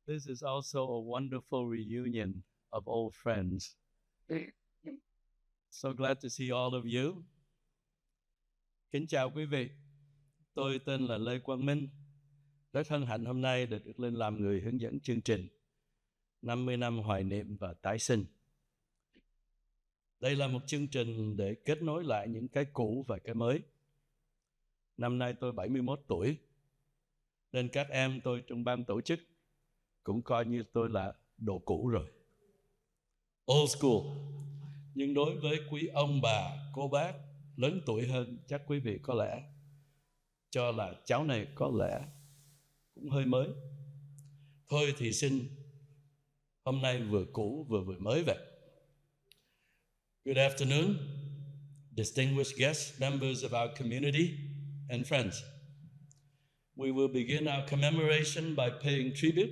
This is also a wonderful reunion of old friends. So glad to see all of you. Kính chào quý vị. Tôi tên là Lê Quang Minh. Rất hân hạnh hôm nay được lên làm người hướng dẫn chương trình 50 năm hoài niệm và tái sinh. Đây là một chương trình để kết nối lại những cái cũ và cái mới. Năm nay tôi 71 tuổi, nên các em tôi trong ban tổ chức cũng coi như tôi là đồ cũ rồi. Old school. Nhưng đối với quý ông bà, cô bác lớn tuổi hơn, chắc quý vị có lẽ cho là cháu này có lẽ cũng hơi mới. Thôi thì xin hôm nay vừa cũ vừa mới vậy. Good afternoon, distinguished guests, members of our community and friends. We will begin our commemoration by paying tribute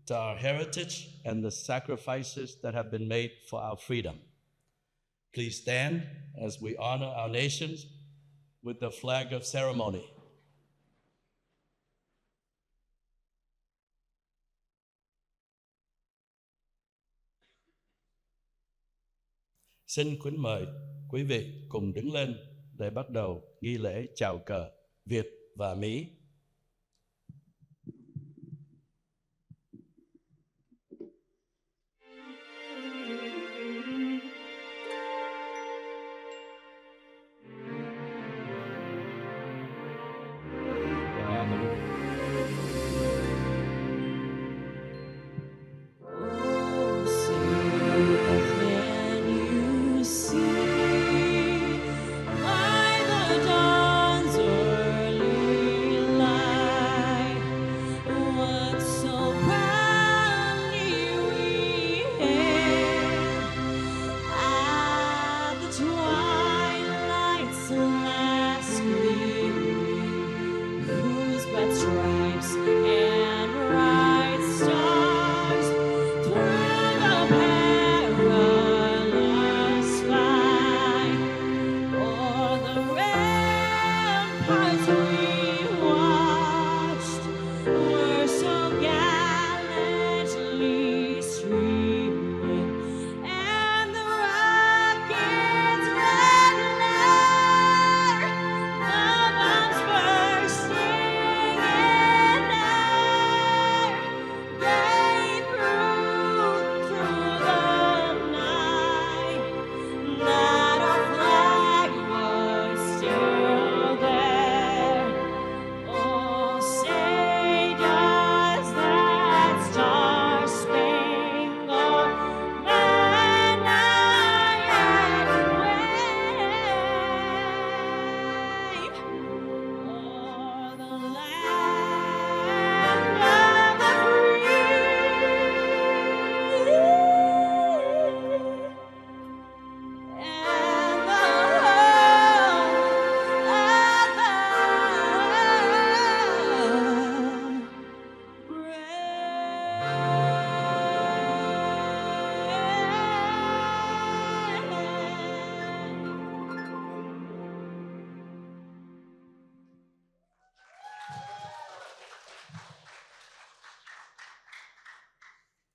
to our heritage and the sacrifices that have been made for our freedom. Please stand as we honor our nations with the flag of ceremony. Xin kính mời quý vị cùng đứng lên để bắt đầu nghi lễ chào cờ Việt và Mỹ.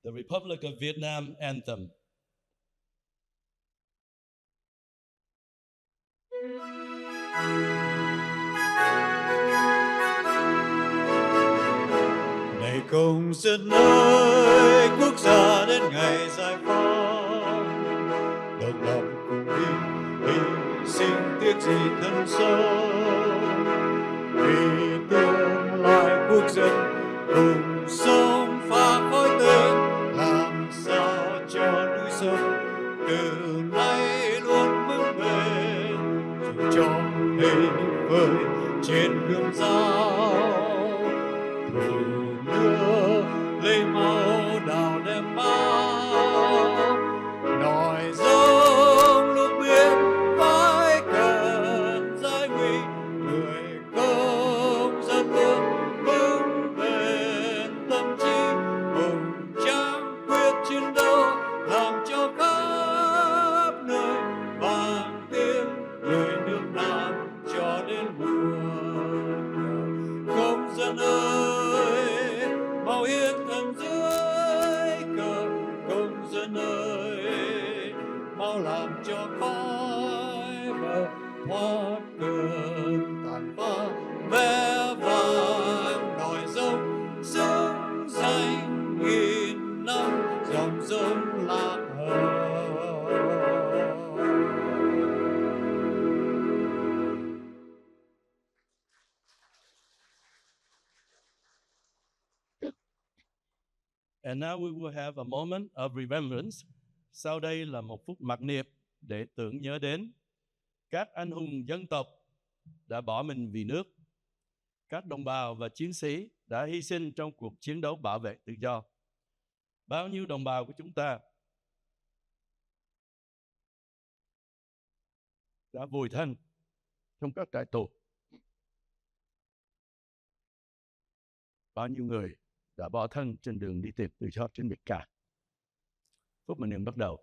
The Republic of Vietnam Anthem. Này công dân ơi, quốc gia đến ngày giải phóng, độc lập cùng đi, hy sinh tiếc gì thân sống, vì tương lai quốc dân cùng sống phá khói tên, làm sao cho núi sông từ nay luôn vững bền, dù cho hình vơi trên gươm dao, thù đưa lấy máu đào đem bao, nòi giống lúc biết phải cần giải nguy, người công dân luôn vững bền tâm trí, hùng tráng quyết chiến đấu, làm cho khắp nơi vang tiếng người nước Nam cho đến muôn đời. thoát cơn tàn phá, vẽ vang đồi dốc sông danh nghìn năm dòng sông lạc hồng. And now we will have a moment of remembrance. Sau đây là một phút mặc niệm để tưởng nhớ đến các anh hùng dân tộc đã bỏ mình vì nước, các đồng bào và chiến sĩ đã hy sinh trong cuộc chiến đấu bảo vệ tự do. Bao nhiêu đồng bào của chúng ta đã vùi thân trong các trại tù. Bao nhiêu người đã bỏ thân trên đường đi tìm tự do trên biển cả. Phút mặc niệm bắt đầu.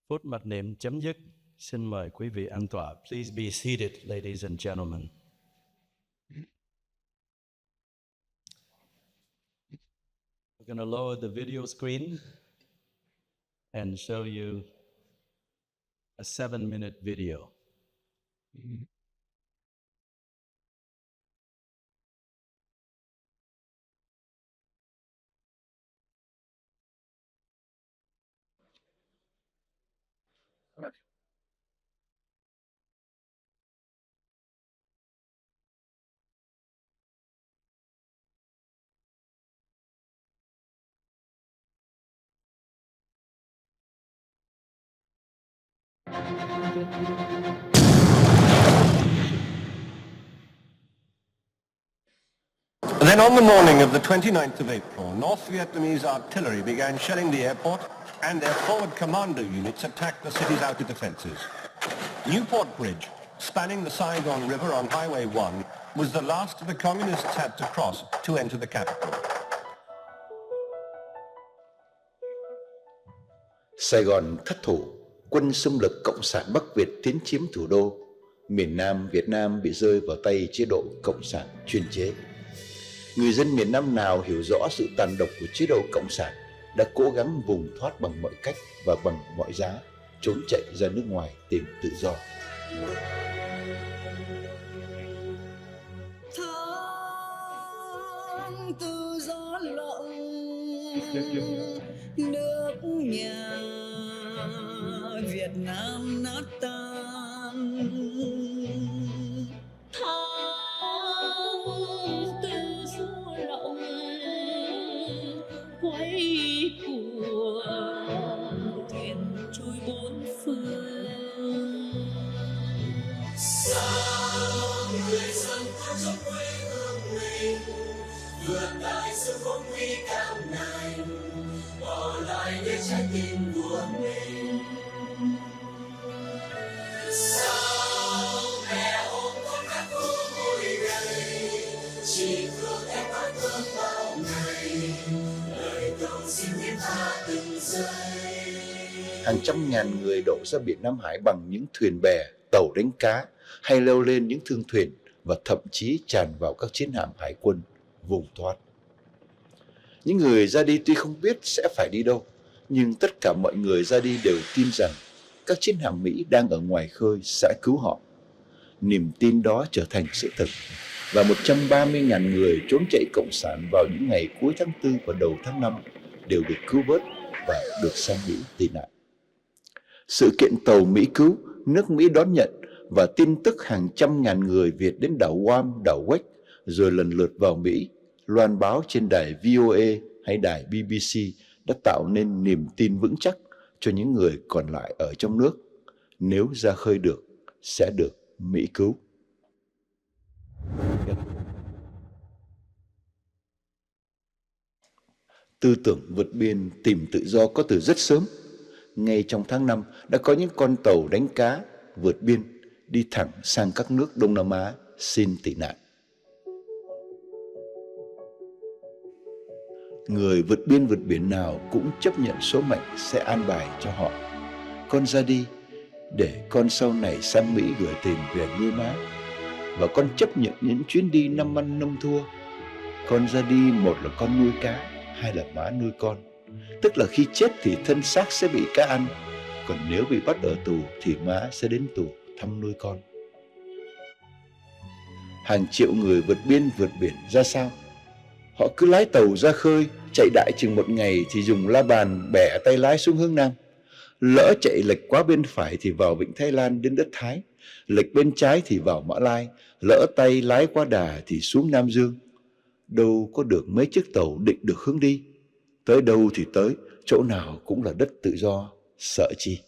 Phút mặc niệm chấm dứt. Xin mời quý vị an tọa. Please be seated, ladies and gentlemen. We're going to lower the video screen and show you a 7-minute video. Then on the morning of the 29th of April, North Vietnamese artillery began shelling the airport and their forward commando units attacked the city's outer defenses. Newport Bridge, spanning the Saigon River on Highway 1, was the last the communists had to cross to enter the capital. Saigon thất thủ, quân xâm lược Cộng sản Bắc Việt tiến chiếm thủ đô. Miền Nam Việt Nam bị rơi vào tay chế độ Cộng sản chuyên chế. Người dân miền Nam nào hiểu rõ sự tàn độc của chế độ Cộng sản đã cố gắng vùng thoát bằng mọi cách và bằng mọi giá, trốn chạy ra nước ngoài tìm tự do. Tháng tự do lộng nước nhà Việt Nam nát tan. Tháng tự do lộng quay cuồng thuyền trôi bốn phương. Sao người dân ta trong quê hương mình vượt đại sự phong nguy cao này, bỏ lại để trái tim của mình. Sao mẹ ôm con khát khô ngồi đây, chỉ thương em phát thương bao ngày, lời cầu xin thiết tha từng giây. Hàng trăm ngàn người đổ ra biển Nam Hải bằng những thuyền bè, tàu đánh cá hay leo lên những thương thuyền và thậm chí tràn vào các chiến hạm hải quân vùng thoát. Những người ra đi tuy không biết sẽ phải đi đâu, nhưng tất cả mọi người ra đi đều tin rằng các chiến hạm Mỹ đang ở ngoài khơi sẽ cứu họ. niềm tin đó trở thành sự thực, và 130.000 người trốn chạy Cộng sản vào những ngày cuối tháng 4 và đầu tháng 5 đều được cứu vớt và được sang Mỹ tị nạn. Sự kiện tàu Mỹ cứu, nước Mỹ đón nhận và tin tức hàng trăm ngàn người Việt đến đảo Guam, đảo Wake rồi lần lượt vào Mỹ, loan báo trên đài VOA hay đài BBC đã tạo nên niềm tin vững chắc cho những người còn lại ở trong nước. Nếu ra khơi được, sẽ được Mỹ cứu. Tư tưởng vượt biên tìm tự do có từ rất sớm. Ngay trong tháng 5 đã có những con tàu đánh cá vượt biên đi thẳng sang các nước Đông Nam Á xin tị nạn. Người vượt biên vượt biển nào cũng chấp nhận số mệnh sẽ an bài cho họ. Con ra đi để con sau này sang Mỹ gửi tiền về nuôi má. Và con chấp nhận những chuyến đi năm ăn năm thua. Con ra đi, một là con nuôi cá, hai là má nuôi con. Tức là khi chết thì thân xác sẽ bị cá ăn, còn nếu bị bắt ở tù thì má sẽ đến tù thăm nuôi con. Hàng triệu người vượt biên vượt biển ra sao? Họ cứ lái tàu ra khơi, chạy đại chừng một ngày thì dùng la bàn bẻ tay lái xuống hướng Nam. Lỡ chạy lệch quá bên phải thì vào vịnh Thái Lan đến đất Thái, lệch bên trái thì vào Mã Lai, lỡ tay lái quá đà thì xuống Nam Dương. Đâu có được mấy chiếc tàu định được hướng đi. Tới đâu thì tới, chỗ nào cũng là đất tự do, sợ chi.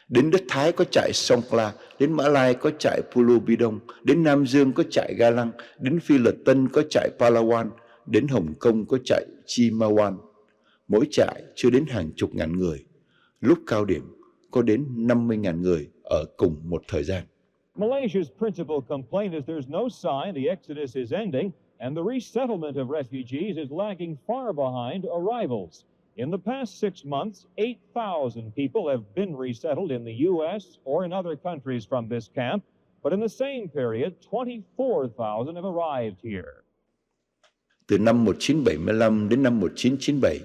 Đến đất Thái có trại Songkhla, đến Mã Lai có trại Pulau Bidong, đến Nam Dương có trại Ga Lăng, đến Phi Luật Tân có trại Palawan, đến Hồng Kông có trại Chimawan. Mỗi trại chưa đến hàng chục ngàn người. Lúc cao điểm có đến 50.000 người ở cùng một thời gian. Malaysia's principal complaint is there's no sign the exodus is ending, and the resettlement of refugees is lagging far behind arrivals. In the past 6 months, 8,000 people have been resettled in the U.S. or in other countries from this camp, but in the same period, 24,000 have arrived here. Từ năm 1975 đến năm 1997,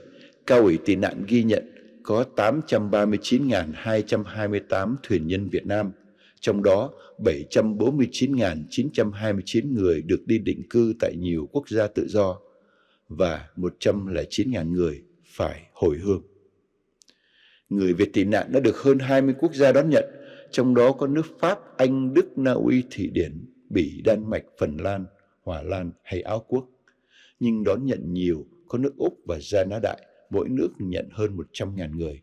Cao ủy tị nạn ghi nhận có 839.228 thuyền nhân Việt Nam, trong đó 749.929 người được đi định cư tại nhiều quốc gia tự do và 109.000 người phải hồi hương. Người Việt tị nạn đã được hơn 20 quốc gia đón nhận, trong đó có nước Pháp, Anh, Đức, Na Uy, Thụy Điển, Bỉ, Đan Mạch, Phần Lan, Hòa Lan hay Áo Quốc. Nhưng đón nhận nhiều có nước Úc và Gia Na Đại, mỗi nước nhận hơn 100.000 người.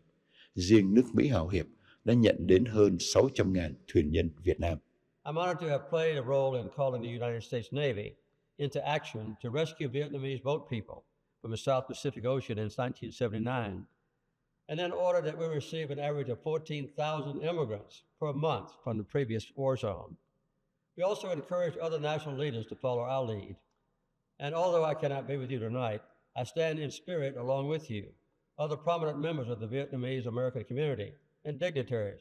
Riêng nước Mỹ hào hiệp đã nhận đến hơn 600.000 thuyền nhân Việt Nam. I'm honored to have played a role in calling the United States Navy into action to rescue Vietnamese boat people from the South Pacific Ocean in 1979, and then ordered that we receive an average of 14,000 immigrants per month from the previous war zone. We also encouraged other national leaders to follow our lead. And although I cannot be with you tonight, I stand in spirit along with you, other prominent members of the Vietnamese American community and dignitaries,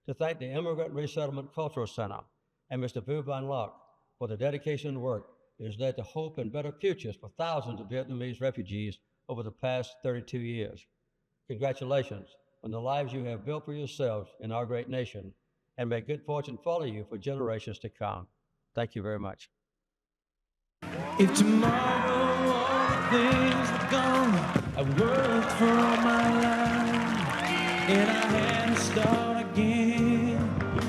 to thank the Immigrant Resettlement Cultural Center and Mr. Vu Van Lock for the dedication and work that has led to hope and better futures for thousands of Vietnamese refugees over the past 32 years. Congratulations on the lives you have built for yourselves in our great nation, and may good fortune follow you for generations to come. Thank you very much. If tomorrow all things were gone, I've worked for all my life, and I had to start again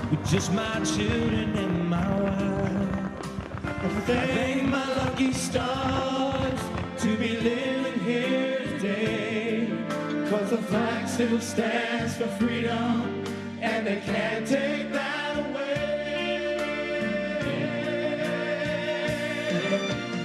with just my children and my wife. I thank my lucky stars to be living here today, 'cause the flag still stands for freedom, and they can't take that away.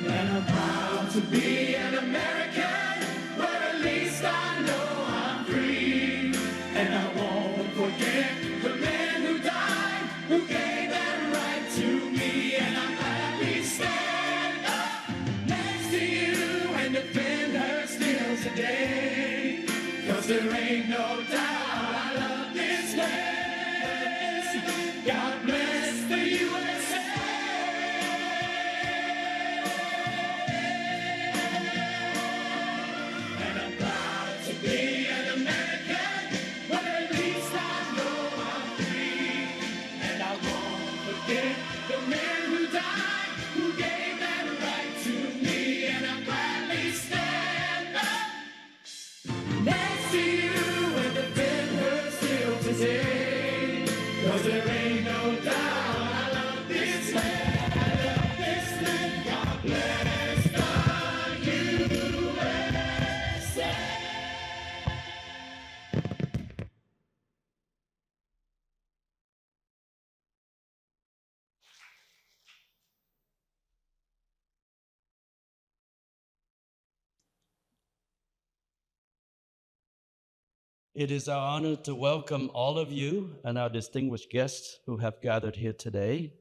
And I'm proud to be an American, where at least I know I'm free. And I won't forget the men who died, who gave that right to me. And I'm happy to stand up next to you and defend her still today. 'Cause there ain't no doubt I love this land. God bless the USA. And I'm proud to be an American, where at least I know I'm free. And I won't forget It is our honor to welcome all of you and our distinguished guests who have gathered here today.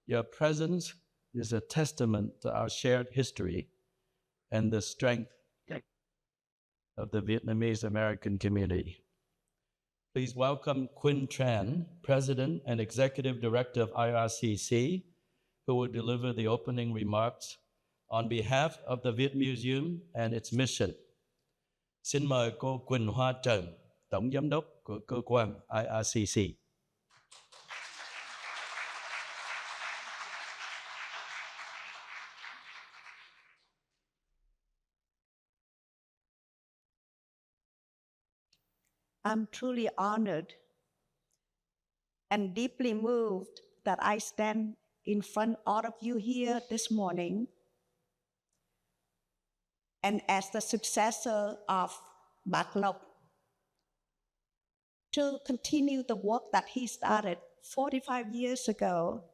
Your presence is a testament to our shared history and the strength of the Vietnamese American community. Please welcome Quynh Tran, President and Executive Director of IRCC, who will deliver the opening remarks on behalf of the Viet Museum and its mission. Xin mời cô Quỳnh Hoa Trần, Tổng Giám đốc của cơ quan IRCC. I'm truly honored and deeply moved that I stand in front of all of you here this morning. And as the successor of Bác Lộc, to continue the work that he started 45 years ago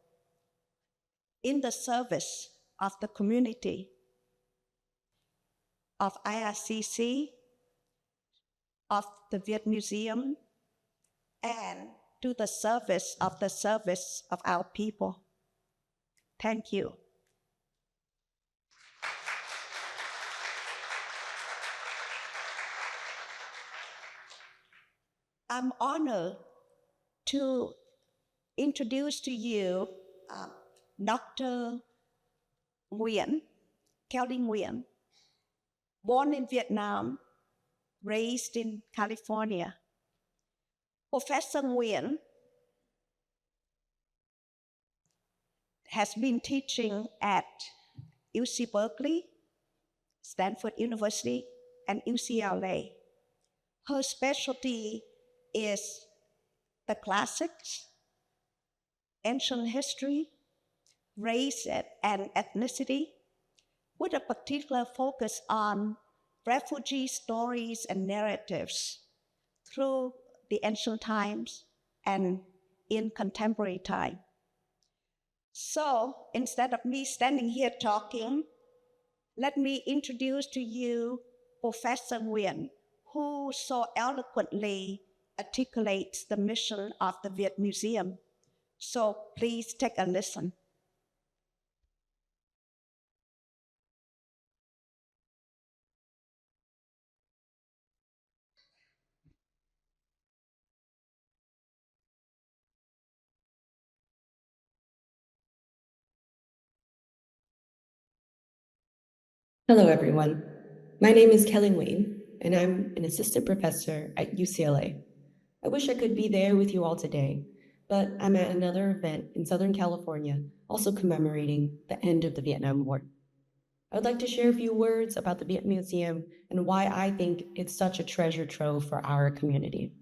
in the service of the community of IRCC, of the Viet Museum, and to the service of our people. Thank you. I'm honored to introduce to you Dr. Nguyen, Kelly Nguyen, born in Vietnam, raised in California. Professor Nguyen has been teaching at UC Berkeley, Stanford University, and UCLA. Her specialty is the classics, ancient history, race and ethnicity, with a particular focus on refugee stories and narratives through the ancient times and in contemporary time. So instead of me standing here talking, let me introduce to you Professor Nguyen, who so eloquently articulates the mission of the Viet Museum. So please take a listen. Hello, everyone. My name is Kelly Nguyen, and I'm an assistant professor at UCLA. I wish I could be there with you all today, but I'm at another event in Southern California, also commemorating the end of the Vietnam War. I would like to share a few words about the Viet Museum and why I think it's such a treasure trove for our community.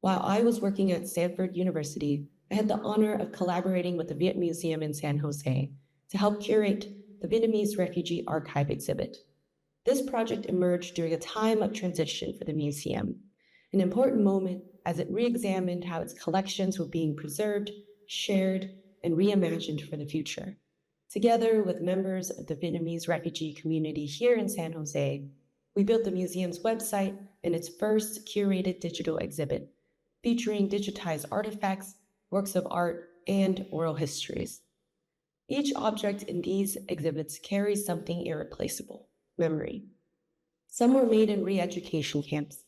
While I was working at Stanford University, I had the honor of collaborating with the Viet Museum in San Jose to help curate the Vietnamese Refugee Archive exhibit. This project emerged during a time of transition for the museum, an important moment as it re-examined how its collections were being preserved, shared, and reimagined for the future. Together with members of the Vietnamese refugee community here in San Jose, we built the museum's website and its first curated digital exhibit, featuring digitized artifacts, works of art, and oral histories. Each object in these exhibits carries something irreplaceable: memory. Some were made in re-education camps,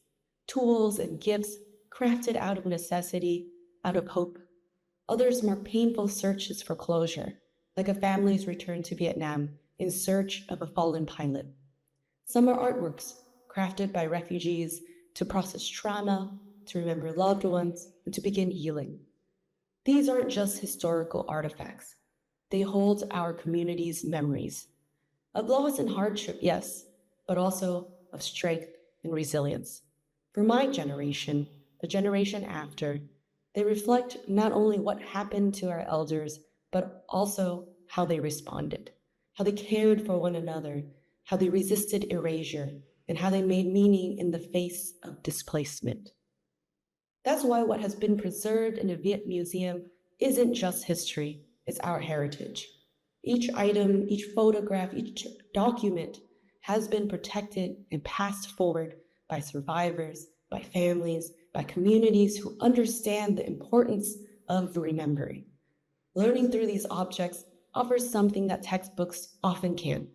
tools and gifts crafted out of necessity, out of hope. Others more painful searches for closure, like a family's return to Vietnam in search of a fallen pilot. Some are artworks crafted by refugees to process trauma, to remember loved ones, and to begin healing. These aren't just historical artifacts. They hold our community's memories of loss and hardship, yes, but also of strength and resilience. For my generation, the generation after, they reflect not only what happened to our elders, but also how they responded, how they cared for one another, how they resisted erasure, and how they made meaning in the face of displacement. That's why what has been preserved in the Viet Museum isn't just history, it's our heritage. Each item, each photograph, each document has been protected and passed forward by survivors by families, by communities who understand the importance of remembering. Learning through these objects offers something that textbooks often can't.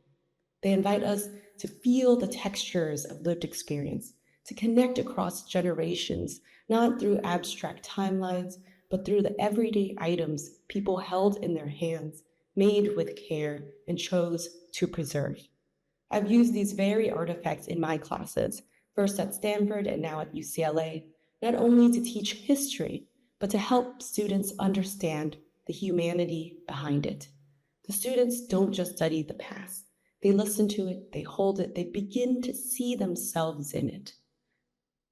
They invite us to feel the textures of lived experience, to connect across generations, not through abstract timelines, but through the everyday items people held in their hands, made with care, and chose to preserve. I've used these very artifacts in my classes, first at Stanford and now at UCLA, not only to teach history, but to help students understand the humanity behind it. The students don't just study the past. They listen to it, they hold it, they begin to see themselves in it.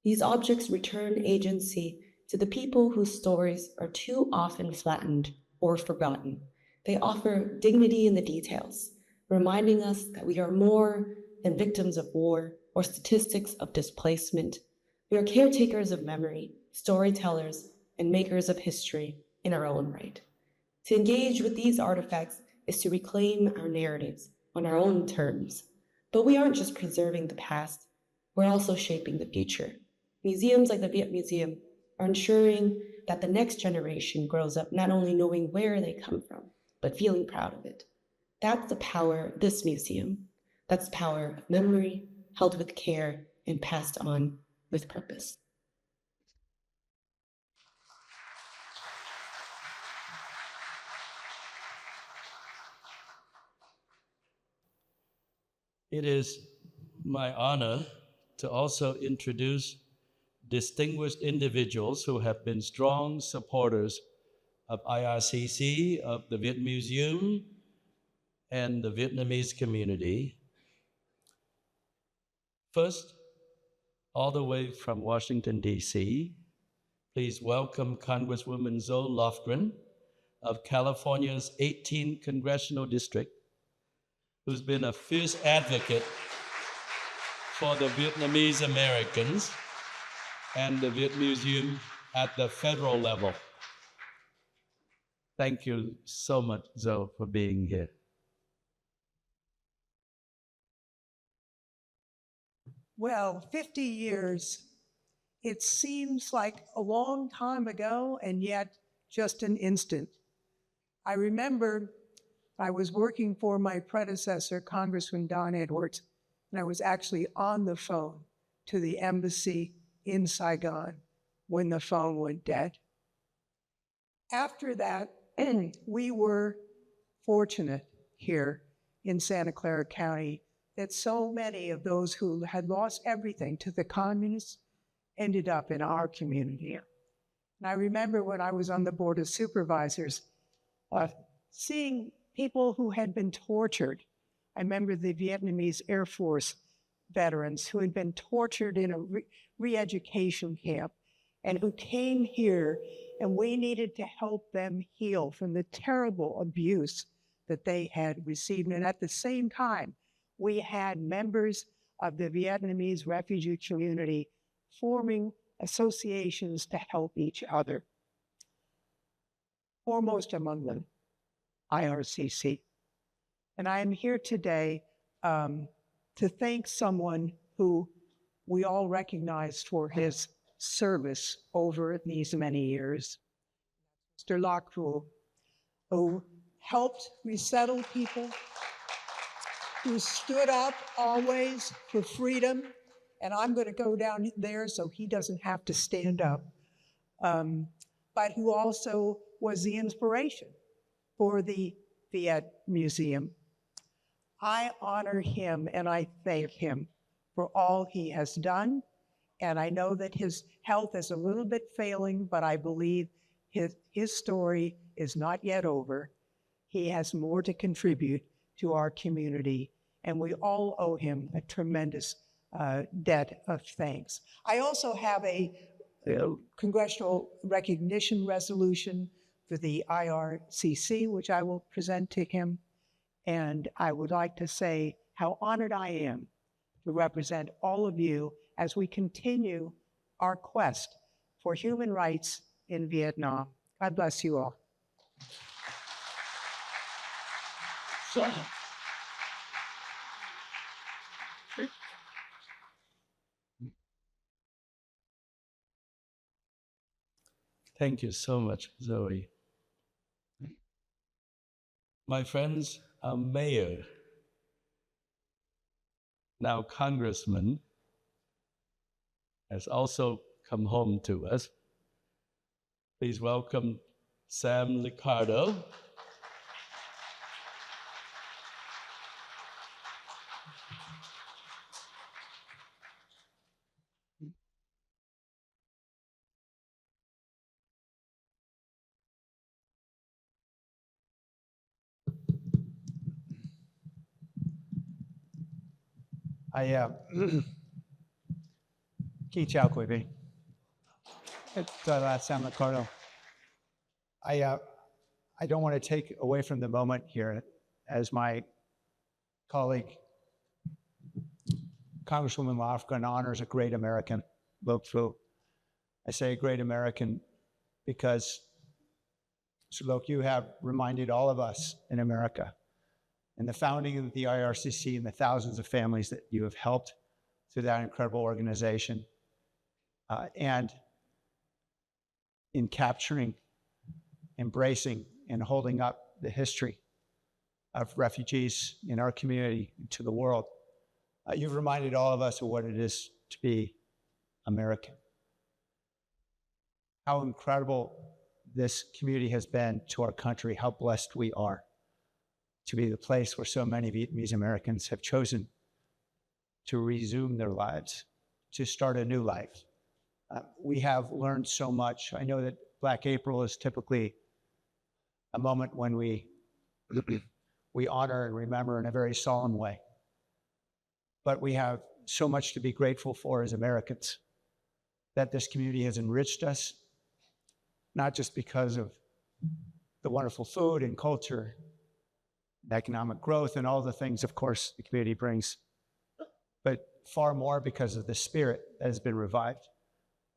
These objects return agency to the people whose stories are too often flattened or forgotten. They offer dignity in the details, reminding us that we are more than victims of war or statistics of displacement. We are caretakers of memory, storytellers, and makers of history in our own right. To engage with these artifacts is to reclaim our narratives on our own terms. But we aren't just preserving the past, we're also shaping the future. Museums like the Viet Museum are ensuring that the next generation grows up not only knowing where they come from, but feeling proud of it. That's the power of this museum. That's the power of memory, held with care, and passed on with purpose. It is my honor to also introduce distinguished individuals who have been strong supporters of IRCC, of the Viet Museum, and the Vietnamese community. First, all the way from Washington, D.C., please welcome Congresswoman Zoe Lofgren of California's 18th Congressional District, who's been a fierce advocate for the Vietnamese Americans and the Viet Museum at the federal level. Thank you so much, Zoe, for being here. Well, 50 years, it seems like a long time ago, and yet just an instant. I remember I was working for my predecessor, Congressman Don Edwards, and I was actually on the phone to the embassy in Saigon when the phone went dead. After that, we were fortunate here in Santa Clara County that so many of those who had lost everything to the communists ended up in our community. And I remember when I was on the Board of Supervisors, seeing people who had been tortured. I remember the Vietnamese Air Force veterans who had been tortured in a re-education camp and who came here, and we needed to help them heal from the terrible abuse that they had received. And at the same time, we had members of the Vietnamese refugee community forming associations to help each other. Foremost among them, IRCC. And I am here today to thank someone who we all recognize for his service over these many years, Mr. Lacroix, who helped resettle people, who stood up always for freedom. And I'm going to go down there so he doesn't have to stand up, but who also was the inspiration for the Viet Museum. I honor him and I thank him for all he has done. And I know that his health is a little bit failing, but I believe his story is not yet over. He has more to contribute to our community, and we all owe him a tremendous debt of thanks. I also have a congressional recognition resolution for the IRCC, which I will present to him. And I would like to say how honored I am to represent all of you as we continue our quest for human rights in Vietnam. God bless you all. Thank you so much, Zoe. My friends, our mayor, now congressman, has also come home to us. Please welcome Sam Liccardo. Chi chào quý vị. Tôi là Sam Liccardo. I don't want to take away from the moment here as my colleague, Congresswoman Lofgren, honors a great American, Luke Fu. I say a great American because, Sir Luke, you have reminded all of us in America and the founding of the IRCC and the thousands of families that you have helped through that incredible organization, and in capturing, embracing, and holding up the history of refugees in our community to the world. You've reminded all of us of what it is to be American. How incredible this community has been to our country, how blessed we are to be the place where so many Vietnamese Americans have chosen to resume their lives, to start a new life. We have learned so much. I know that Black April is typically a moment when we honor and remember in a very solemn way. But we have so much to be grateful for as Americans, that this community has enriched us, not just because of the wonderful food and culture, economic growth, and all the things, of course, the community brings, but far more because of the spirit that has been revived,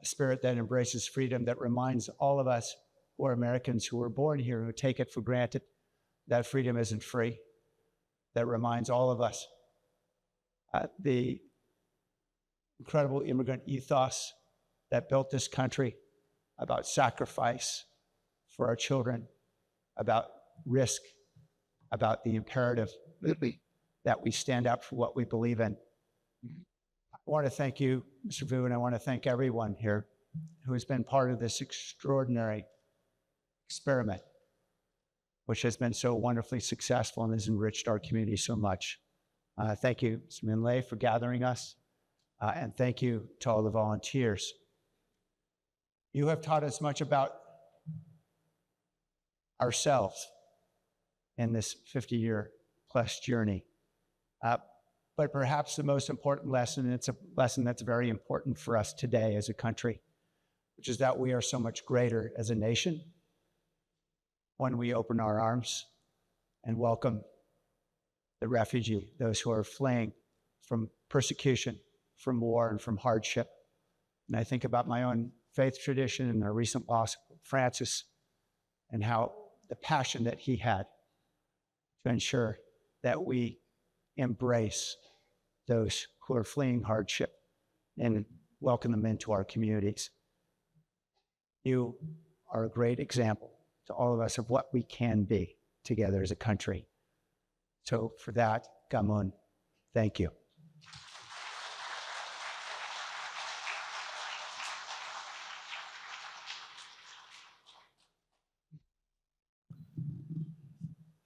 a spirit that embraces freedom, that reminds all of us who are Americans who were born here, who take it for granted, that freedom isn't free, that reminds all of us the incredible immigrant ethos that built this country, about sacrifice for our children, about risk, about the imperative that we stand up for what we believe in. I want to thank you, Mr. Vu, and I want to thank everyone here who has been part of this extraordinary experiment, which has been so wonderfully successful and has enriched our community so much. Thank you, Mr. Min Lei, for gathering us, and thank you to all the volunteers. You have taught us much about ourselves in this 50-year plus journey. But perhaps the most important lesson, and it's a lesson that's very important for us today as a country, which is that we are so much greater as a nation when we open our arms and welcome the refugee, those who are fleeing from persecution, from war, and from hardship. And I think about my own faith tradition and our recent loss of Francis, and how the passion that he had to ensure that we embrace those who are fleeing hardship and welcome them into our communities. You are a great example to all of us of what we can be together as a country. So for that, Gamun, thank you.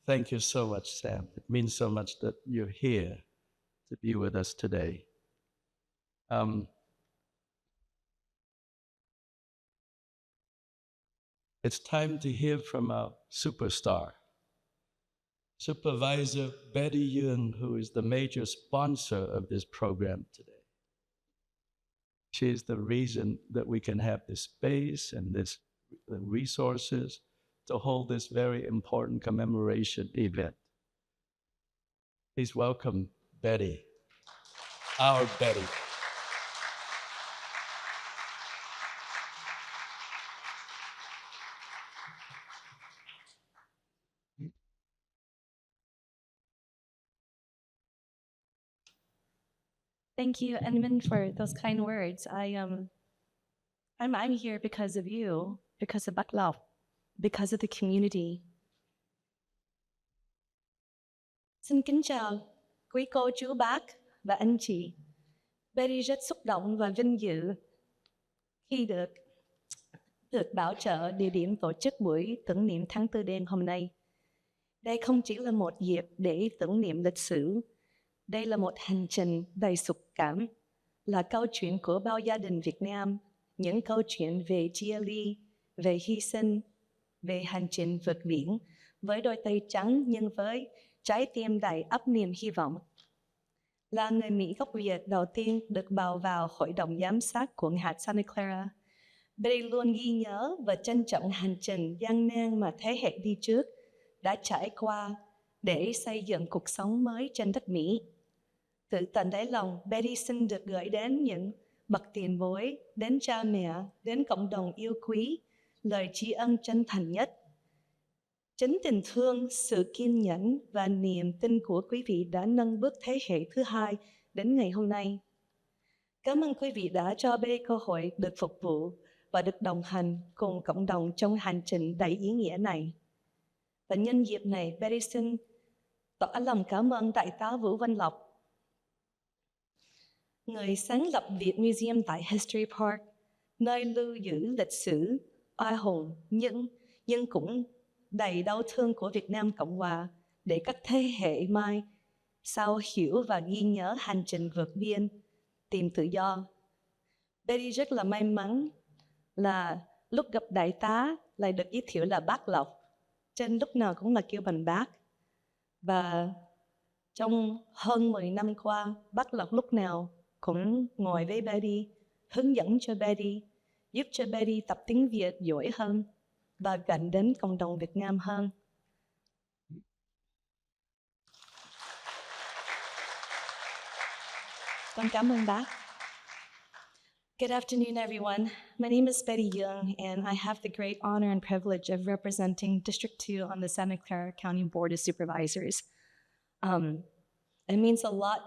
Thank you so much, Sam. It means so much that you're here to be with us today. It's time to hear from our superstar, Supervisor Betty Yuen, who is the major sponsor of this program today. She is the reason that we can have this space and the resources to hold this very important commemoration event. Please welcome Betty, our Betty. Thank you, Edmund, for those kind words. I'm here because of you because of Bắc Lộc, because of the community. Xin kính chào quý cô, chú, bác và anh chị. Betty rất xúc động và vinh dự khi được bảo trợ địa điểm tổ chức buổi tưởng niệm tháng 4 đêm hôm nay. Đây không chỉ là một dịp để tưởng niệm lịch sử, đây là một hành trình đầy xúc cảm, là câu chuyện của bao gia đình Việt Nam, những câu chuyện về chia ly, về hy sinh, về hành trình vượt biển, với đôi tay trắng nhưng với trái tim đầy ắp niềm hy vọng. Là người Mỹ gốc Việt đầu tiên được bầu vào Hội đồng Giám sát quận hạt Santa Clara, Betty luôn ghi nhớ và trân trọng hành trình gian nan mà thế hệ đi trước đã trải qua để xây dựng cuộc sống mới trên đất Mỹ. Từ tận đáy lòng, Betty xin được gửi đến những bậc tiền bối, đến cha mẹ, đến cộng đồng yêu quý, lời tri ân chân thành nhất. Chính tình thương, sự kiên nhẫn và niềm tin của quý vị đã nâng bước thế hệ thứ hai đến ngày hôm nay. Cảm ơn quý vị đã cho Betty cơ hội được phục vụ và được đồng hành cùng cộng đồng trong hành trình đầy ý nghĩa này. Và nhân dịp này, Betty xin tỏ lòng cảm ơn Đại tá Vũ Văn Lộc, người sáng lập Viet Museum tại History Park, nơi lưu giữ lịch sử oai hùng nhưng cũng đầy đau thương của Việt Nam Cộng Hòa, để các thế hệ mai sau hiểu và ghi nhớ hành trình vượt biên tìm tự do. Betty rất là may mắn là lúc gặp đại tá lại được giới thiệu là bác Lộc, trên lúc nào cũng là kêu bằng bác. Và trong hơn 10 năm qua, bác Lộc lúc nào cũng ngồi với Betty, hướng dẫn cho Betty, giúp cho Betty tập tiếng Việt giỏi hơn và gần đến cộng đồng Việt Nam hơn. Con cảm ơn bác. Good afternoon, everyone. My name is Betty Young, and I have the great honor and privilege of representing District 2 on the Santa Clara County Board of Supervisors. It means a lot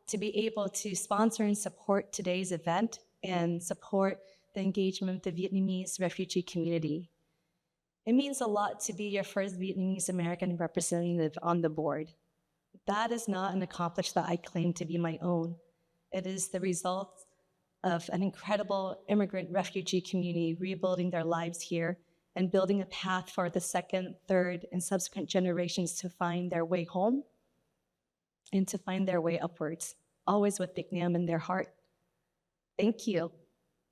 to be able to sponsor and support today's event and support the engagement of the Vietnamese refugee community. It means a lot to be your first Vietnamese American representative on the board. That is not an accomplishment that I claim to be my own. It is the result of an incredible immigrant refugee community rebuilding their lives here and building a path for the second, third, and subsequent generations to find their way home and to find their way upwards, always with Vietnam in their heart. Thank you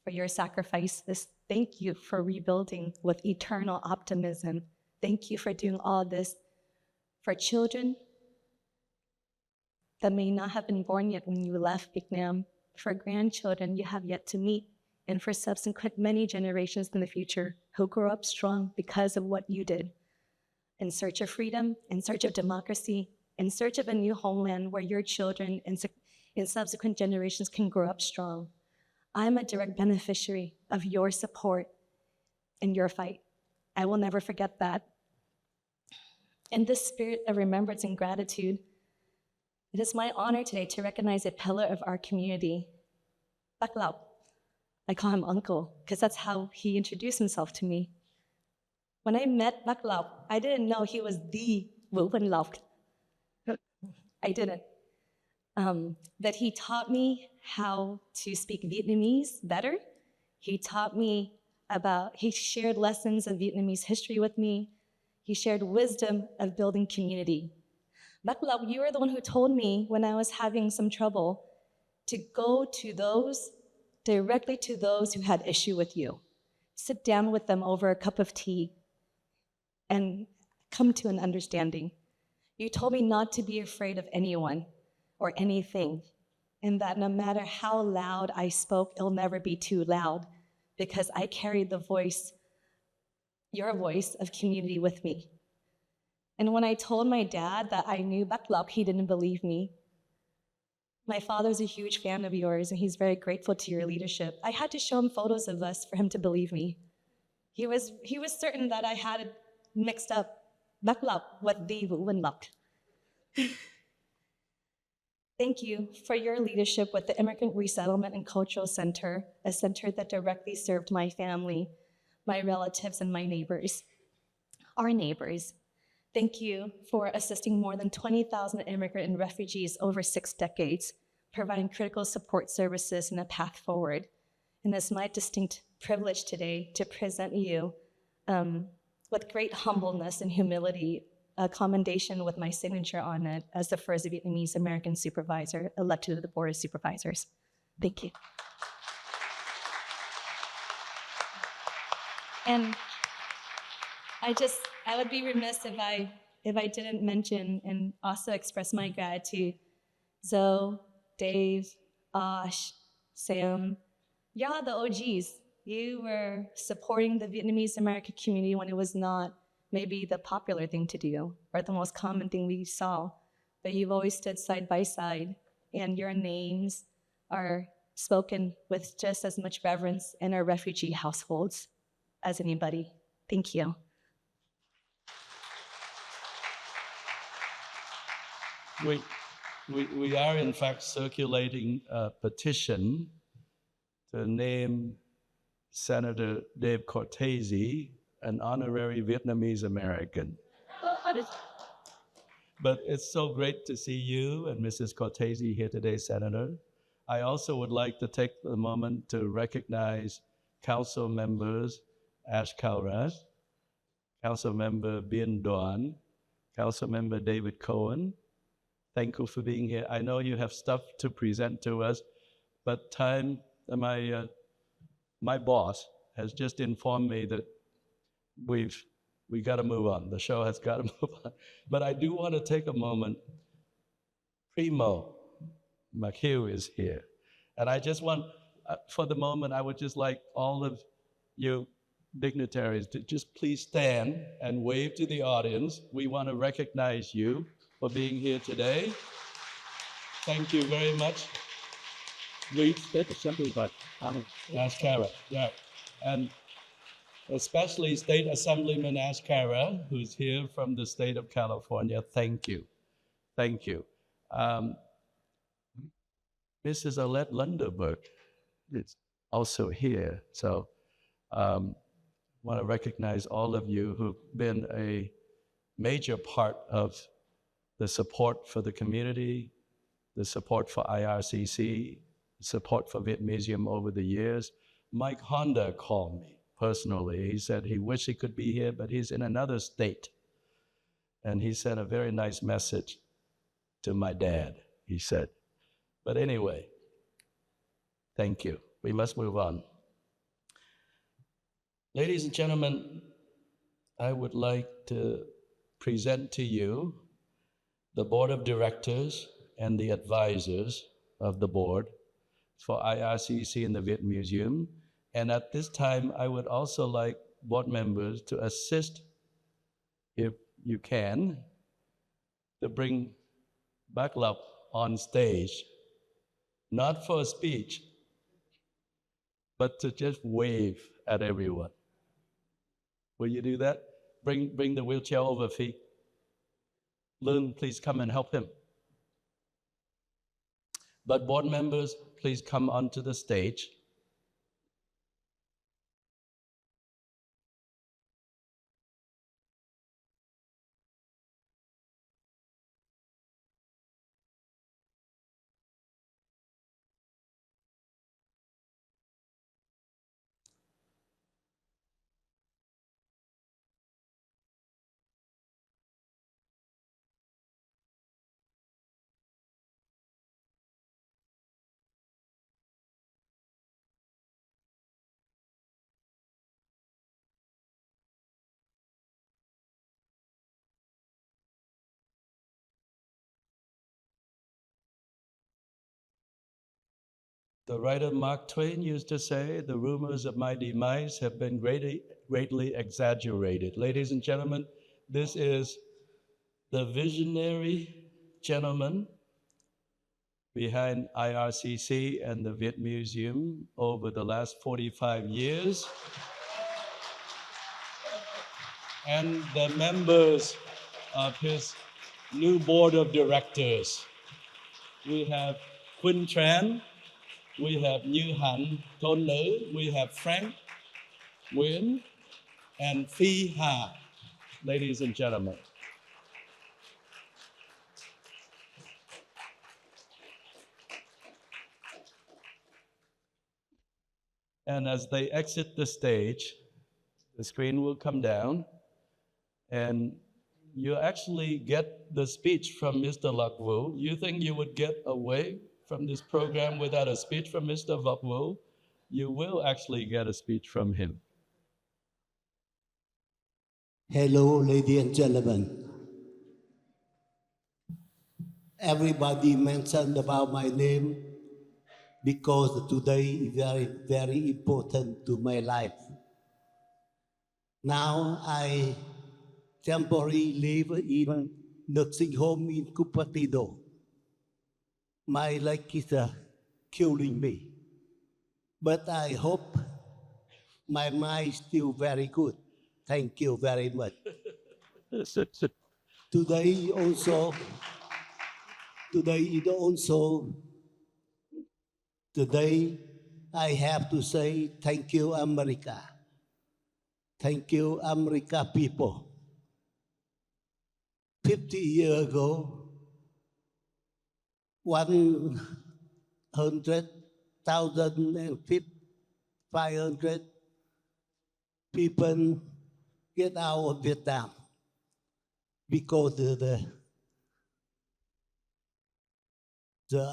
for your sacrifices. Thank you for rebuilding with eternal optimism. Thank you for doing all this for children that may not have been born yet when you left Vietnam, for grandchildren you have yet to meet, and for subsequent many generations in the future who grow up strong because of what you did. In search of freedom, in search of democracy, in search of a new homeland where your children and subsequent generations can grow up strong. I'm a direct beneficiary of your support and your fight. I will never forget that. In this spirit of remembrance and gratitude, it is my honor today to recognize a pillar of our community, Bác Lộc. I call him Uncle because that's how he introduced himself to me. When I met Bác Lộc, I didn't know he was the Vũ Văn Lộc. I didn't. But he taught me how to speak Vietnamese better. He shared lessons of Vietnamese history with me. He shared wisdom of building community. Bác Lộc, you were the one who told me when I was having some trouble to go directly to those who had issue with you. Sit down with them over a cup of tea and come to an understanding. You told me not to be afraid of anyone or anything, and that no matter how loud I spoke, it'll never be too loud because I carried the voice, your voice of community with me. And when I told my dad that I knew Bác Lộc, he didn't believe me. My father's a huge fan of yours, and he's very grateful to your leadership. I had to show him photos of us for him to believe me. He was certain that I had mixed up Bác Lộc with the Vũ Văn Lộc. Thank you for your leadership with the Immigrant Resettlement and Cultural Center, a center that directly served my family. my relatives, and my neighbors, our neighbors. Thank you for assisting more than 20,000 immigrant and refugees over 6 decades, providing critical support services and a path forward. And it's my distinct privilege today to present you with great humbleness and humility, a commendation with my signature on it as the first Vietnamese American supervisor elected to the Board of Supervisors. Thank you. And I would be remiss if I didn't mention and also express my gratitude. Zoe, Dave, Ash, Sam, y'all the OGs. You were supporting the Vietnamese American community when it was not maybe the popular thing to do or the most common thing we saw, but you've always stood side by side, and your names are spoken with just as much reverence in our refugee households as anybody. Thank you. We are in fact circulating a petition to name Senator Dave Cortese an honorary Vietnamese American. But it's so great to see you and Mrs. Cortese here today, Senator. I also would like to take a moment to recognize Council members Ash Clara, Council member Bien Doan, Council member David Cohen. Thank you for being here. I know you have stuff to present to us, but my boss has just informed me that we got to move on. The show has got to move on. But I do want to take a moment. Primo McHugh is here. And I just want, for the moment, I would just like all of you dignitaries to just please stand and wave to the audience. We want to recognize you for being here today. Thank you very much. We State Assembly, but Ash Clara, yeah. And especially State Assemblyman Ash Clara, who's here from the state of California. Thank you. Thank you. Mrs. Alette Lunderberg is also here. So I want to recognize all of you who've been a major part of the support for the community, the support for IRCC, support for Viet Museum over the years. Mike Honda called me personally. He said he wished he could be here, but he's in another state. And he sent a very nice message to my dad, he said. But anyway, thank you. We must move on. Ladies and gentlemen, I would like to present to you the board of directors and the advisors of the board for IRCC and the Viet Museum. And at this time, I would also like board members to assist, if you can, to bring Backlop on stage, not for a speech, but to just wave at everyone. Will you do that? Bring the wheelchair over, Phi. Lương, please come and help him. But board members, please come onto the stage. The writer Mark Twain used to say, the rumors of my demise have been greatly exaggerated. Ladies and gentlemen, this is the visionary gentleman behind IRCC and the Viet Museum over the last 45 years. And the members of his new board of directors. We have Quynh Tran, we have Như Hạnh, Tôn Nữ, we have Frank Nguyen, and Phi Hà, ladies and gentlemen. And as they exit the stage, the screen will come down, and you actually get the speech from Mr. Lok Wu. You think you would get away from this program without a speech from Mr. Lok Wu? You will actually get a speech from him. Hello, ladies and gentlemen. Everybody mentioned about my name because today is very, very important to my life. Now I temporarily live in nursing home in Cupertino. My leg is killing me, but I hope my mind is still very good. Thank you very much. Today is also the day I have to say thank you, America. Thank you, America people. 50 years ago, 100,000 and 500 people get out of Vietnam because the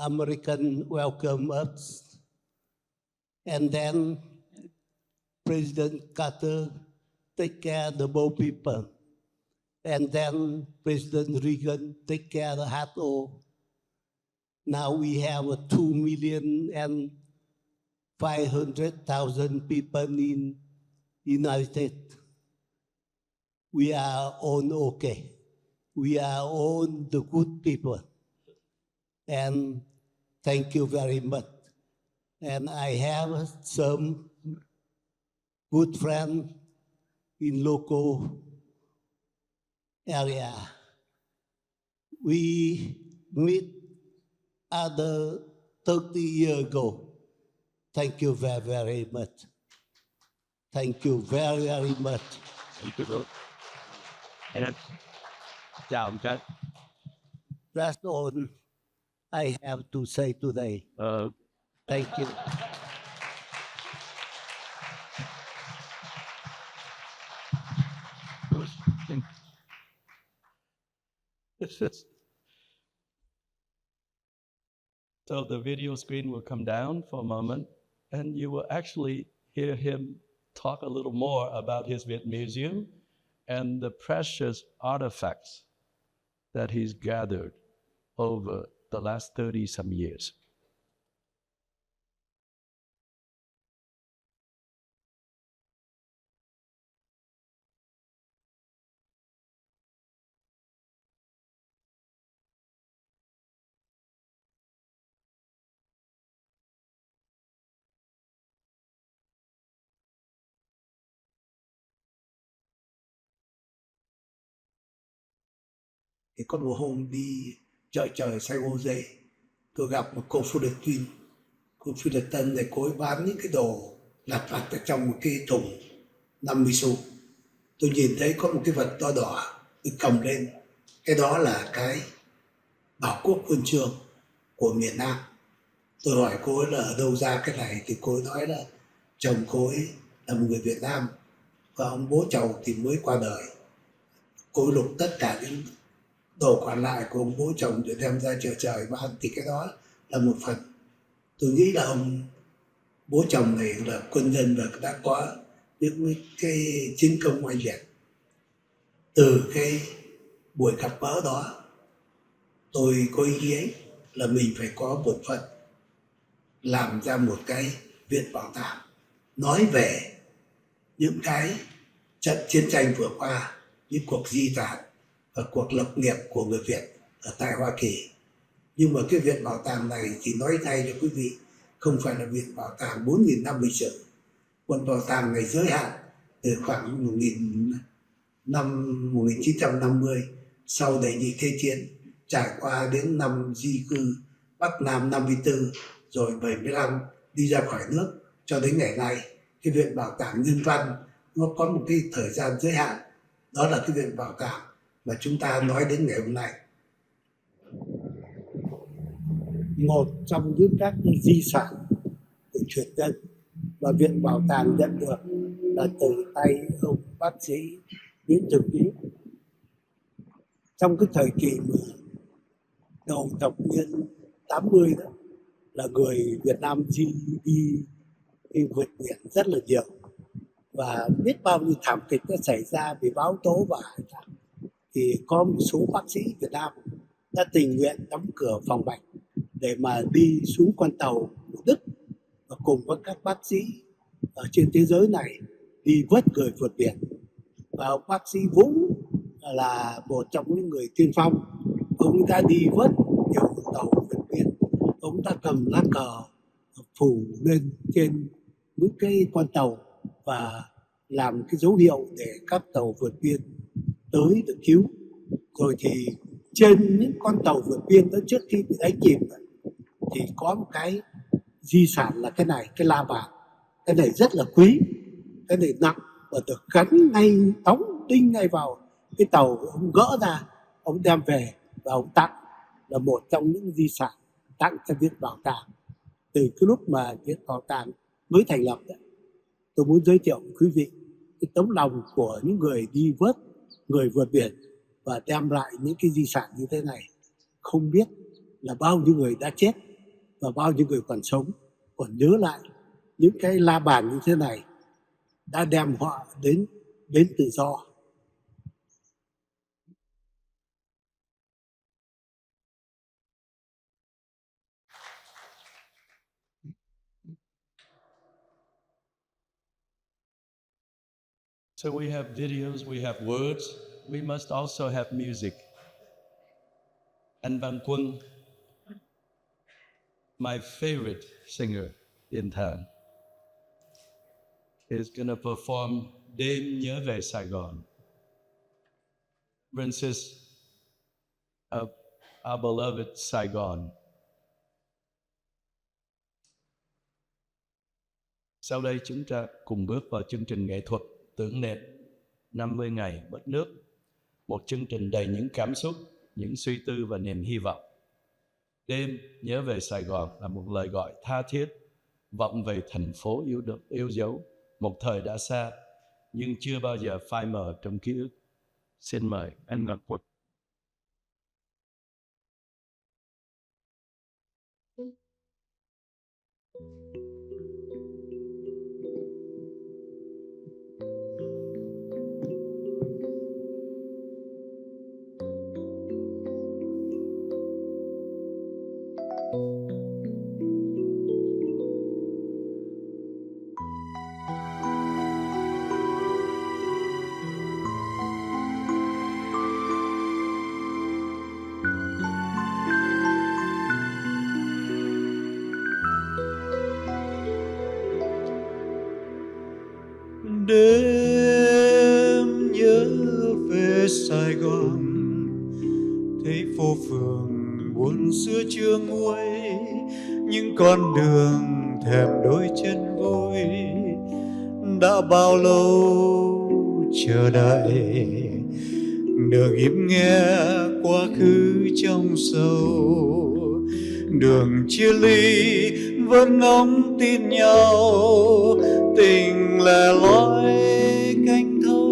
American welcome us. And then President Carter take care of the boat people. And then President Reagan take care of the HO. Now we have 2,500,000 people in United States. We are all okay. We are all the good people. And thank you very much. And I have some good friends in local area. We meet other 30 years ago. Thank you very, very much. Thank you very, very much. Thank you. And chào các. That's all I have to say today. Thank you. So the video screen will come down for a moment, and you will actually hear him talk a little more about his Viet Museum and the precious artifacts that he's gathered over the last 30-some years. Thì có một hôm đi chợ trời Saigon, tôi gặp một cô Philippines. Cô Philippines này cô ấy bán những cái đồ lặt vặt ở trong một cái thùng 50 xu. Tôi nhìn thấy có một cái vật to đỏ, tôi cầm lên. Cái đó là cái bảo quốc huân chương của miền Nam. Tôi hỏi cô ấy là ở đâu ra cái này, thì cô ấy nói là chồng cô ấy là một người Việt Nam và ông bố chồng thì mới qua đời. Cô ấy lục tất cả những đồ còn lại của ông bố chồng để đem ra chợ trời bán, thì cái đó là một phần. Tôi nghĩ là ông bố chồng này là quân nhân và đã có những cái chiến công oanh liệt. Từ cái buổi gặp gỡ đó, tôi có ý nghĩ là mình phải có bổn phận làm ra một cái viện bảo tàng nói về những cái trận chiến tranh vừa qua, những cuộc di tản và cuộc lập nghiệp của người Việt ở tại Hoa Kỳ. Nhưng mà cái viện bảo tàng này thì nói ngay cho quý vị, không phải là viện bảo tàng 4.000 năm lịch sử. Viện bảo tàng này giới hạn từ khoảng 1950, sau đệ nhị thế chiến, trải qua đến năm di cư Bắc Nam 54, rồi 75 đi ra khỏi nước, cho đến ngày nay. Cái viện bảo tàng nhân văn nó có một cái thời gian giới hạn, đó là cái viện bảo tàng mà chúng ta nói đến ngày hôm nay. Một trong những các di sản của truyền dân và viện bảo tàng nhận được là từ tay ông bác sĩ Viet Thực Vĩ. Trong cái thời kỳ mà đầu thập niên 80 đó, là người Việt Nam đi vượt biển rất là nhiều, và biết bao nhiêu thảm kịch đã xảy ra vì báo tố và hải thám. Thì có một số bác sĩ Việt Nam đã tình nguyện đóng cửa phòng bệnh để mà đi xuống con tàu của Đức và cùng với các bác sĩ ở trên thế giới này đi vớt người vượt biển. Và ông bác sĩ Vũ là một trong những người tiên phong. Ông đã đi vớt nhiều tàu vượt biển, ông đã cầm lá cờ phủ lên trên những cái con tàu và làm cái dấu hiệu để các tàu vượt biên tới được cứu. Rồi thì trên những con tàu vượt biên đó, trước khi bị đánh chìm thì có một cái di sản là cái này, cái la bàn. Cái này rất là quý, cái này nặng và được gắn ngay, đóng đinh ngay vào cái tàu. Ông gỡ ra, ông đem về và ông tặng, là một trong những di sản tặng cho viện bảo tàng. Từ cái lúc mà viện bảo tàng mới thành lập đấy, tôi muốn giới thiệu với quý vị cái tấm lòng của những người đi vớt người vượt biển và đem lại những cái di sản như thế này. Không biết là bao nhiêu người đã chết và bao nhiêu người còn sống, còn nhớ lại những cái la bàn như thế này đã đem họ đến tự do. So we have videos, we have words, we must also have music. Anh Văn Quân, my favorite singer in town, is going to perform Đêm Nhớ Về Saigon. Remembrances of our beloved Saigon. Sau đây chúng ta cùng bước vào chương trình nghệ thuật tưởng niệm 50 ngày mất nước, một chương trình đầy những cảm xúc, những suy tư và niềm hy vọng. Đêm nhớ về Sài Gòn là một lời gọi tha thiết, vọng về thành phố yêu dấu, một thời đã xa, nhưng chưa bao giờ phai mờ trong ký ức. Xin mời anh Ngọc Quật. Đêm nhớ về Sài Gòn, thấy phố phường buồn xưa chưa nguôi, những con đường thèm đôi chân vui. Đã bao lâu chờ đợi, đường im nghe quá khứ trong sâu. Đường chia ly vẫn ngóng tin nhau, tình lẻ loi canh thâu.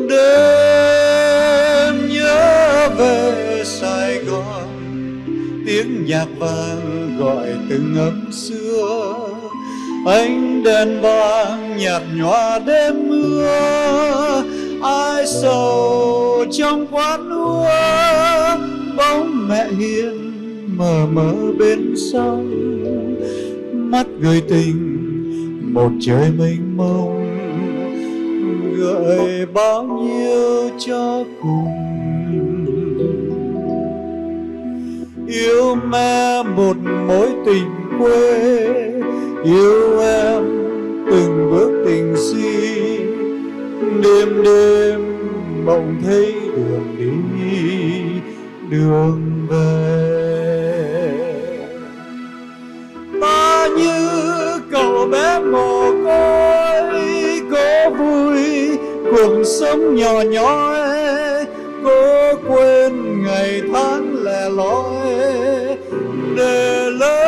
Đêm nhớ về Sài Gòn, tiếng nhạc vang gọi từng ấm xưa. Ánh đèn vàng nhạt nhòa đêm mưa, ai sầu trong quán lúa. Bóng mẹ hiền mờ mờ bên sông, mắt gửi tình một trời mênh mông, gợi bao nhiêu cho cùng. Yêu mẹ một mối tình quê, yêu em từng bước tình si. Đêm đêm mộng thấy đường đi đường về. Ta như cầu bé mồ côi, cô vui cuộc sống nhỏ nhói, cô quên ngày tháng lẻ loi để lớn,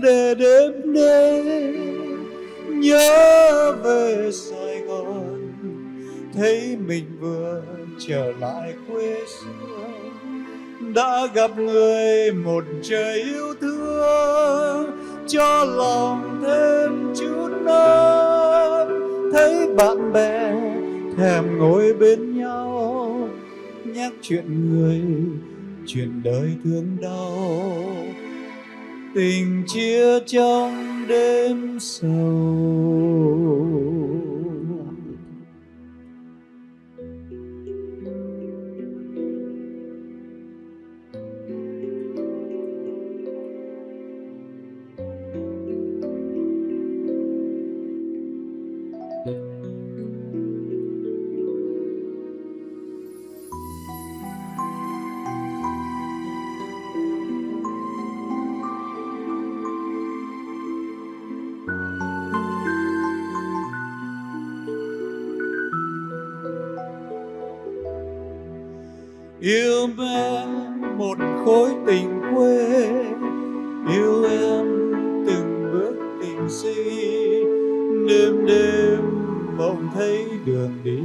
để đêm đêm nhớ về Sài Gòn, thấy mình vừa trở lại quê xưa, đã gặp người một trời yêu thương, cho lòng thêm chút ấm, thấy bạn bè thèm ngồi bên nhau, nhắc chuyện người, chuyện đời thương đau, tình chia trong đêm sầu. Yêu em một khối tình quê, yêu em từng bước tình si, đêm đêm mộng thấy đường đi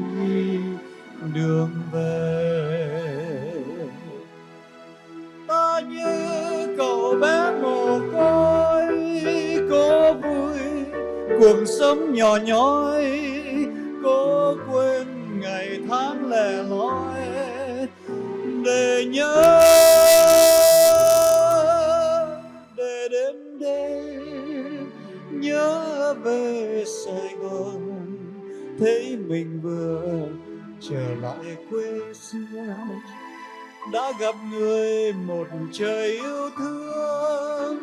đường về. Ta như cậu bé mồ côi, cô vui cuộc sống nhỏ nhói, cô quên ngày tháng lẻ loi để nhớ, để đêm đêm nhớ về Sài Gòn, thấy mình vừa trở lại quê xưa, đã gặp người một trời yêu thương,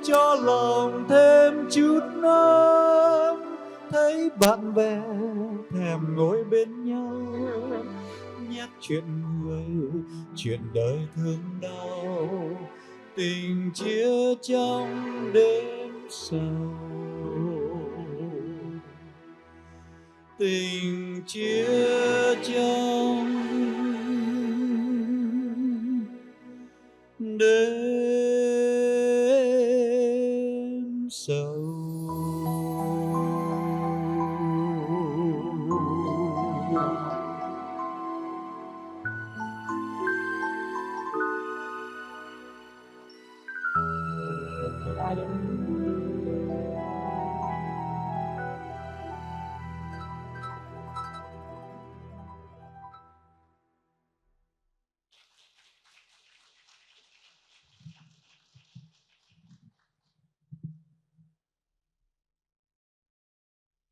cho lòng thêm chút ấm, thấy bạn bè thèm ngồi bên nhau, nhắc chuyện người, chuyện đời thương đau, tình chia trong đêm sầu, tình chia trong đêm sầu.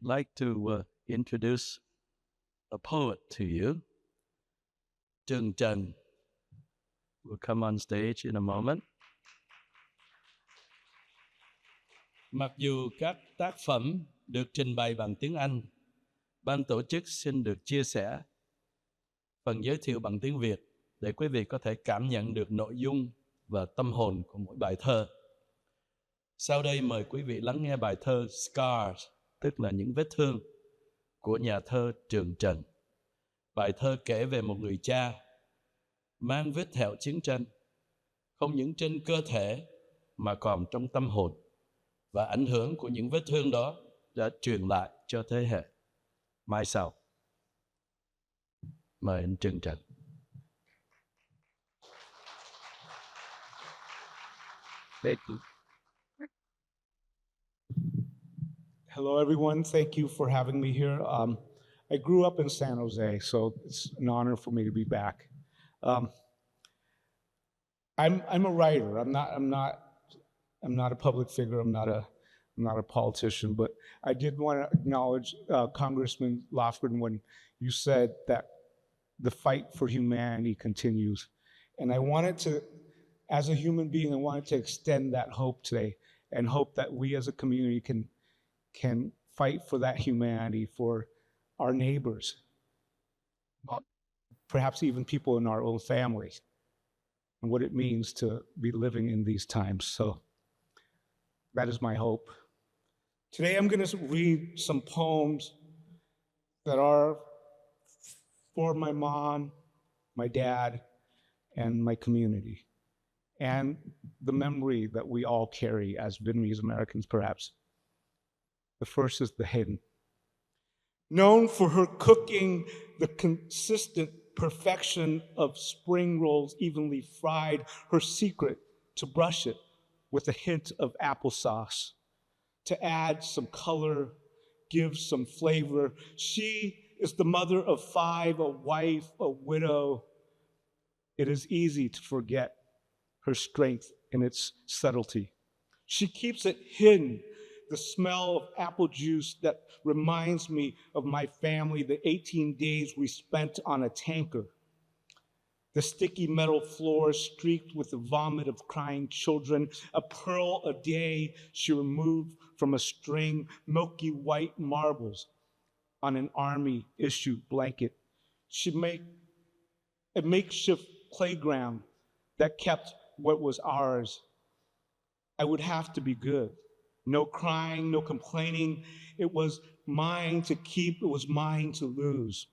Like to introduce a poet to you. Trần Trần will come on stage in a moment. Mặc dù các tác phẩm được trình bày bằng tiếng Anh, ban tổ chức xin được chia sẻ phần giới thiệu bằng tiếng Việt để quý vị có thể cảm nhận được nội dung và tâm hồn của mỗi bài thơ. Sau đây mời quý vị lắng nghe bài thơ Scars, tức là những vết thương, của nhà thơ Trần Trần. Bài thơ kể về một người cha mang vết thẹo chiến tranh, không những trên cơ thể mà còn trong tâm hồn, và ảnh hưởng của những vết thương đó đã truyền lại cho thế hệ mai sau. Mời anh Trần Trần. Hello, everyone. Thank you for having me here. I grew up in San Jose, so it's an honor for me to be back. I'm a writer. I'm not a public figure. I'm not a politician. But I did want to acknowledge Congressman Lofgren when you said that the fight for humanity continues, and I wanted to, as a human being, I wanted to extend that hope today, and hope that we as a community can fight for that humanity for our neighbors, perhaps even people in our own families, and what it means to be living in these times. So That is my hope. Today I'm going to read some poems that are for my mom, my dad, and my community, and the memory that we all carry as Vietnamese Americans, perhaps. The first is the Hedding. Known for her cooking, the consistent perfection of spring rolls evenly fried, her secret to brush it with a hint of applesauce, to add some color, give some flavor. She is the mother of 5, a wife, a widow. It is easy to forget her strength in its subtlety. She keeps it hidden, the smell of apple juice that reminds me of my family, the 18 days we spent on a tanker. The sticky metal floor streaked with the vomit of crying children, a pearl a day she removed from a string, milky white marbles on an army-issued blanket. She'd make a makeshift playground that kept what was ours. I would have to be good. No crying, no complaining. It was mine to keep, it was mine to lose.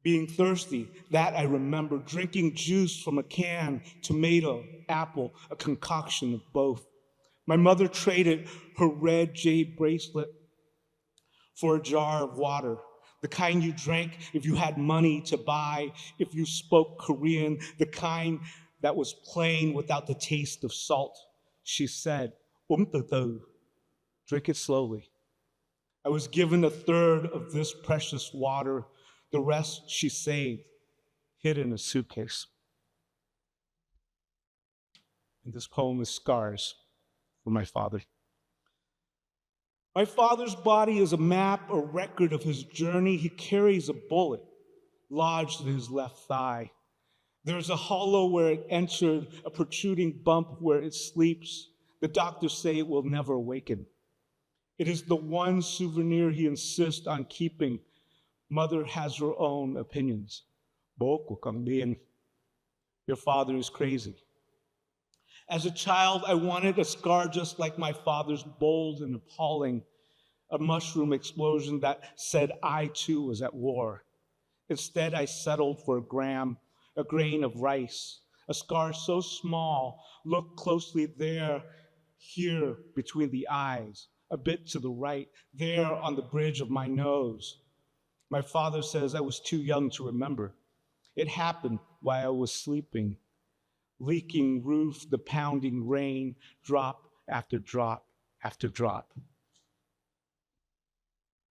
Being thirsty, that I remember, drinking juice from a can, tomato, apple, a concoction of both. My mother traded her red jade bracelet for a jar of water, the kind you drank if you had money to buy, if you spoke Korean, the kind that was plain without the taste of salt. She said, từ từ, drink it slowly. I was given a third of this precious water. The rest she saved, hid in a suitcase. And this poem is Scars for my father. My father's body is a map, a record of his journey. He carries a bullet lodged in his left thigh. There's a hollow where it entered, a protruding bump where it sleeps. The doctors say it will never awaken. It is the one souvenir he insists on keeping. Mother has her own opinions. Bố của con điên. Your father is crazy. As a child, I wanted a scar just like my father's, bold and appalling. A mushroom explosion that said I too was at war. Instead, I settled for a grain of rice, a scar so small. Look closely there, here between the eyes, a bit to the right, there on the bridge of my nose. My father says I was too young to remember. It happened while I was sleeping. Leaking roof, the pounding rain, drop after drop after drop.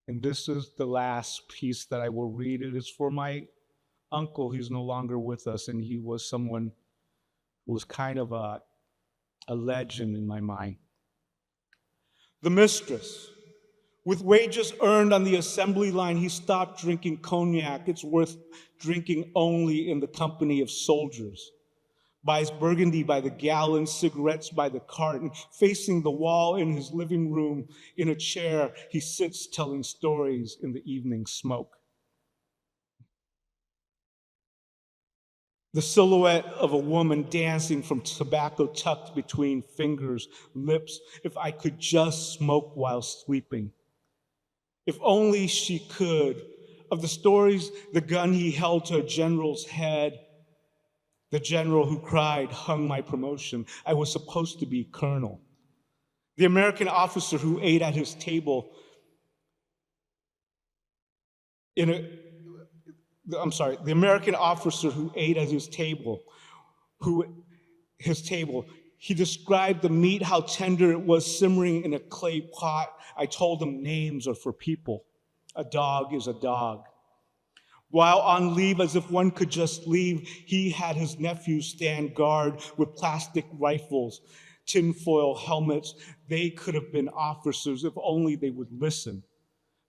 And this is the last piece that I will read. It is for my uncle. He's no longer with us, and he was someone who was kind of a legend in my mind. The mistress. With wages earned on the assembly line, he stopped drinking cognac. It's worth drinking only in the company of soldiers. Buys Burgundy by the gallon, cigarettes by the carton. Facing the wall in his living room, in a chair, he sits telling stories in the evening smoke. The silhouette of a woman dancing from tobacco tucked between fingers, lips. If I could just smoke while sleeping. If only she could. Of the stories, the gun he held to a general's head, the general who cried hung my promotion. I was supposed to be colonel. The American officer who ate at his table the American officer who ate at his table, he described the meat, how tender it was simmering in a clay pot. I told him names are for people. A dog is a dog. While on leave, as if one could just leave, he had his nephews stand guard with plastic rifles, tinfoil helmets. They could have been officers if only they would listen.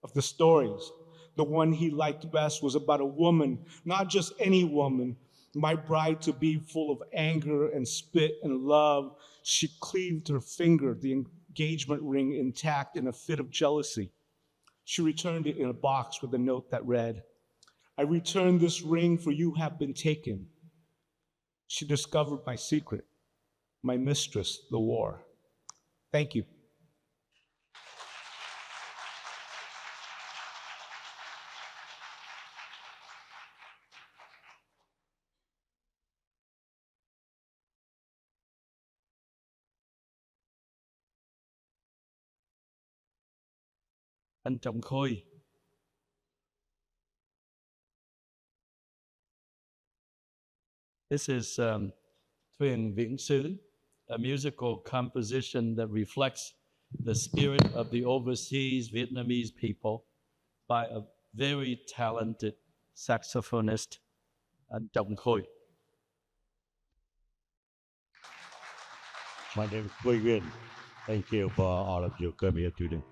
Of the stories, the one he liked best was about a woman, not just any woman, my bride-to-be, full of anger and spit and love. She cleaved her finger, the engagement ring intact, in a fit of jealousy. She returned it in a box with a note that read, I return this ring for you have been taken. She discovered my secret, my mistress, the war. Thank you. Anh Trọng Khôi. This is Thuyền Viễn Xứ, a musical composition that reflects the spirit of the overseas Vietnamese people by a very talented saxophonist, anh Trọng Khôi. My name is Wei Yuan. Thank you for all of you coming here today.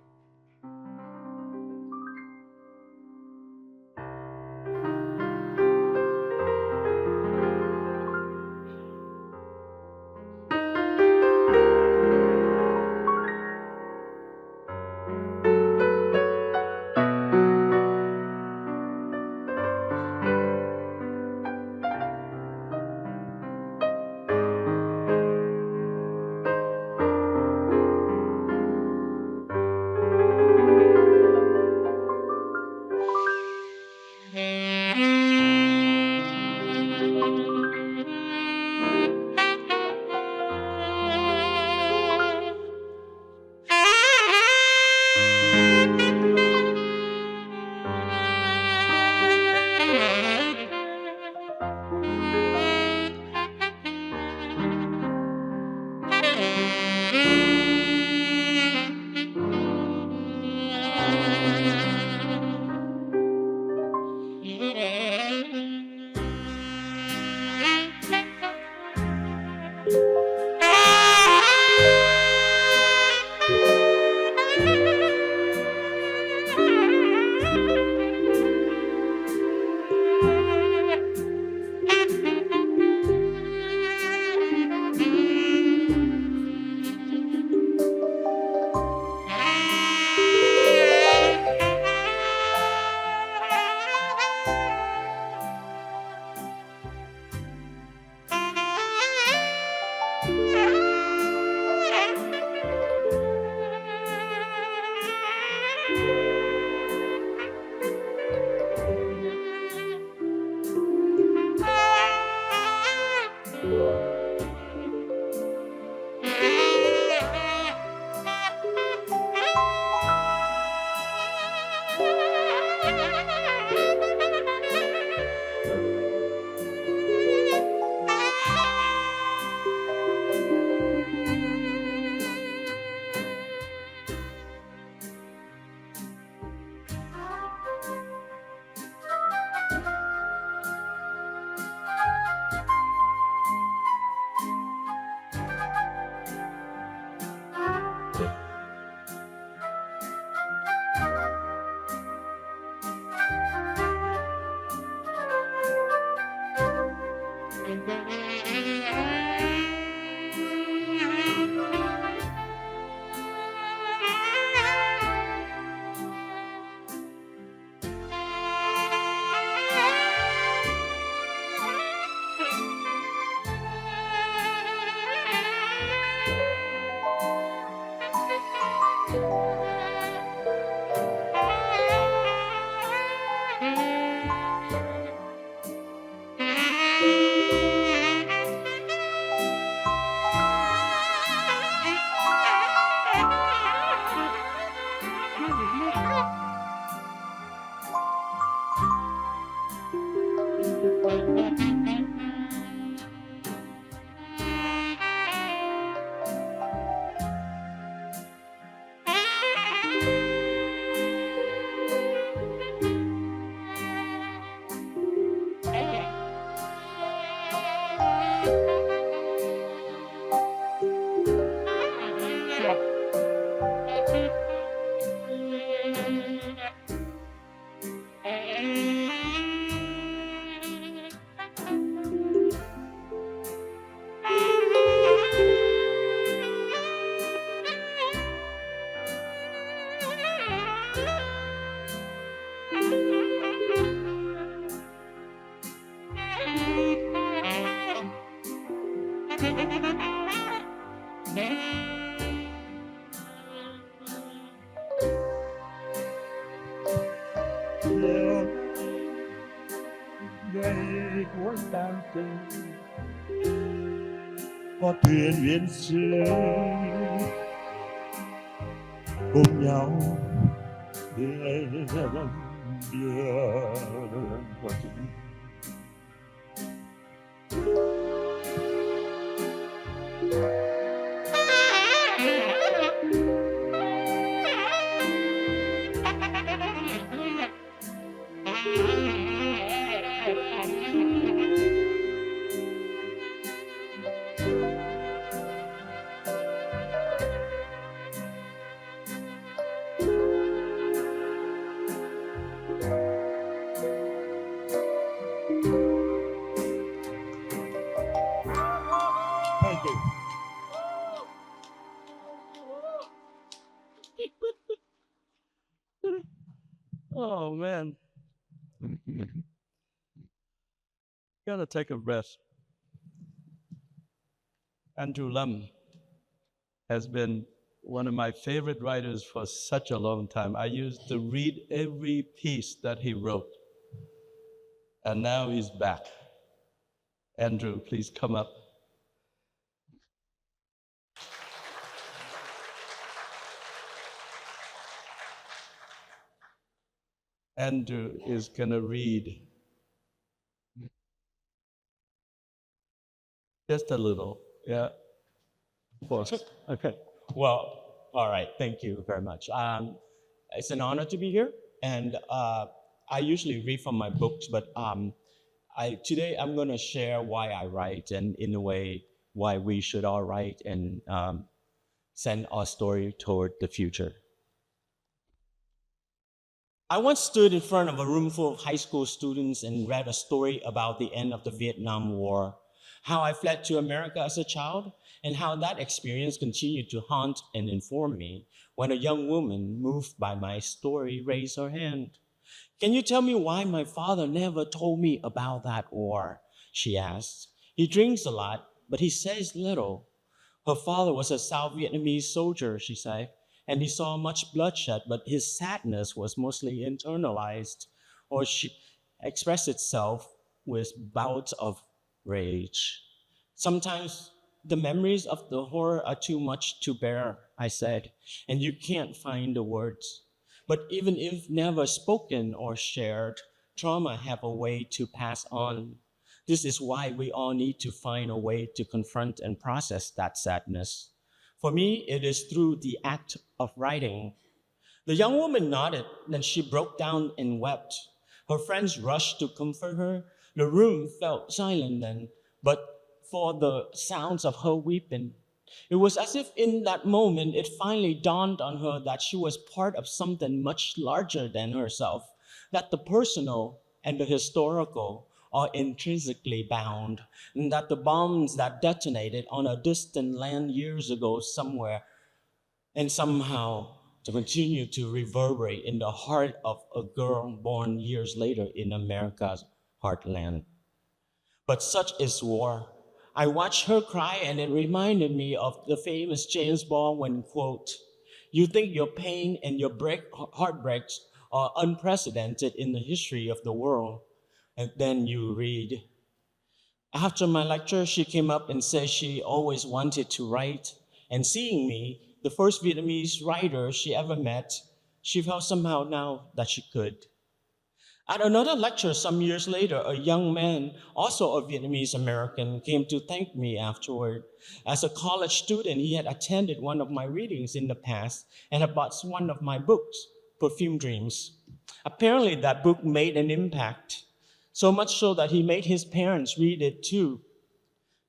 tình có thuyền viên xưa cùng nhau lên đường. Thank you. Oh man. Gotta take a breath. Andrew Lam has been one of my favorite writers for such a long time. I used to read every piece that he wrote. And now he's back. Andrew, please come up. Andrew is gonna read just a little, yeah. For us. Okay. Well, all right. Thank you very much. It's an honor to be here, and I usually read from my books, but today I'm going to share why I write, and in a way, why we should all write and send our story toward the future. I once stood in front of a room full of high school students and read a story about the end of the Vietnam War, how I fled to America as a child, and how that experience continued to haunt and inform me when a young woman, moved by my story, raised her hand. "Can you tell me why my father never told me about that war?" she asked. "He drinks a lot, but he says little." Her father was a South Vietnamese soldier, she said, and he saw much bloodshed, but his sadness was mostly internalized, or she expressed itself with bouts of rage. "Sometimes the memories of the horror are too much to bear," I said, "and you can't find the words. But even if never spoken or shared, trauma have a way to pass on. This is why we all need to find a way to confront and process that sadness. For me, it is through the act of writing." The young woman nodded, then she broke down and wept. Her friends rushed to comfort her. The room felt silent then, but for the sounds of her weeping. It was as if in that moment it finally dawned on her that she was part of something much larger than herself, that the personal and the historical are intrinsically bound, and that the bombs that detonated on a distant land years ago somewhere and somehow to continue to reverberate in the heart of a girl born years later in America's heartland. But such is war. I watched her cry, and it reminded me of the famous James Baldwin quote, "You think your pain and your heartbreaks are unprecedented in the history of the world." And then you read. After my lecture, she came up and said she always wanted to write. And seeing me, the first Vietnamese writer she ever met, she felt somehow now that she could. At another lecture some years later, a young man, also a Vietnamese American, came to thank me afterward. As a college student, he had attended one of my readings in the past and had bought one of my books, Perfume Dreams. Apparently, that book made an impact, so much so that he made his parents read it too.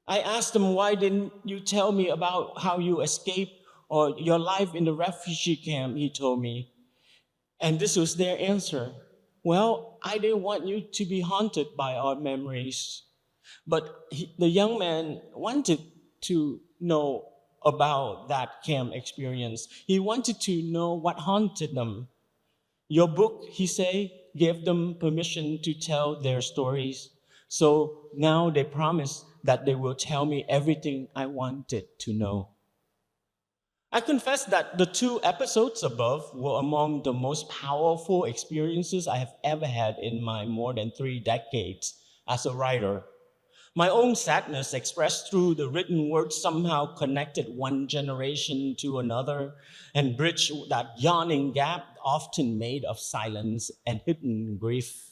I asked him, "Why didn't you tell me about how you escaped or your life in the refugee camp?" He told me. And this was their answer. "Well, I didn't want you to be haunted by our memories." But the young man wanted to know about that camp experience. He wanted to know what haunted them. "Your book," he said, "gave them permission to tell their stories. So now they promise that they will tell me everything I wanted to know." I confess that the 2 episodes above were among the most powerful experiences I have ever had in my more than 3 decades as a writer. My own sadness expressed through the written word somehow connected one generation to another and bridged that yawning gap often made of silence and hidden grief.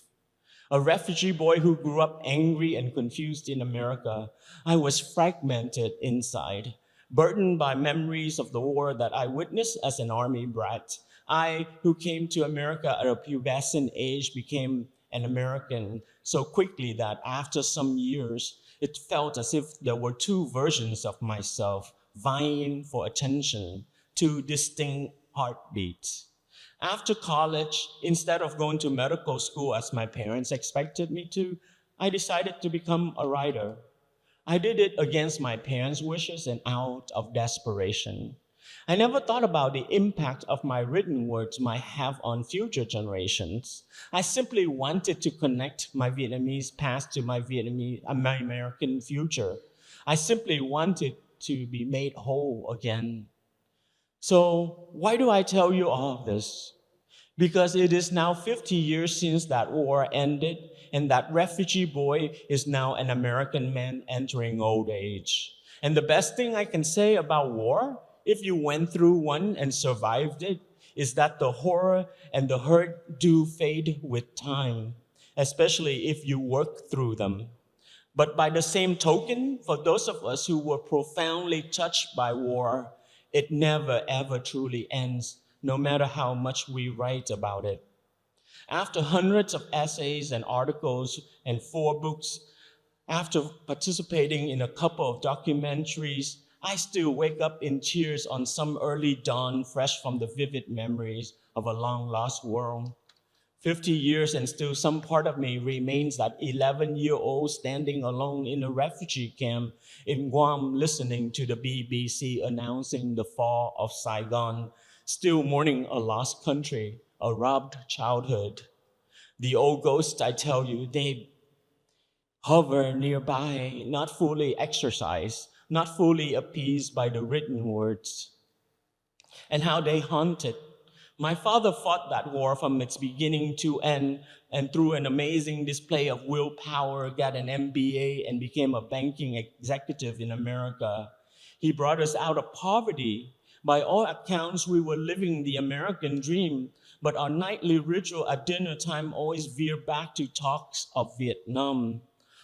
A refugee boy who grew up angry and confused in America, I was fragmented inside, burdened by memories of the war that I witnessed as an army brat. I, who came to America at a pubescent age, became an American so quickly that after some years, it felt as if there were two versions of myself vying for attention, two distinct heartbeats. After college, instead of going to medical school as my parents expected me to, I decided to become a writer. I did it against my parents' wishes and out of desperation. I never thought about the impact of my written words might have on future generations. I simply wanted to connect my Vietnamese past to my my American future. I simply wanted to be made whole again. So why do I tell you all of this? Because it is now 50 years since that war ended, and that refugee boy is now an American man entering old age. And the best thing I can say about war, if you went through one and survived it, is that the horror and the hurt do fade with time, especially if you work through them. But by the same token, for those of us who were profoundly touched by war, it never ever truly ends, no matter how much we write about it. After hundreds of essays and articles and 4 books, after participating in a couple of documentaries, I still wake up in tears on some early dawn, fresh from the vivid memories of a long lost world. 50 years and still some part of me remains that 11-year-old standing alone in a refugee camp in Guam, listening to the BBC announcing the fall of Saigon, still mourning a lost country, a robbed childhood. The old ghosts, I tell you, they hover nearby, not fully exorcised, not fully appeased by the written words. And how they haunted. My father fought that war from its beginning to end, and through an amazing display of willpower, got an MBA and became a banking executive in America. He brought us out of poverty. By all accounts, we were living the American dream, but our nightly ritual at dinner time always veered back to talks of Vietnam.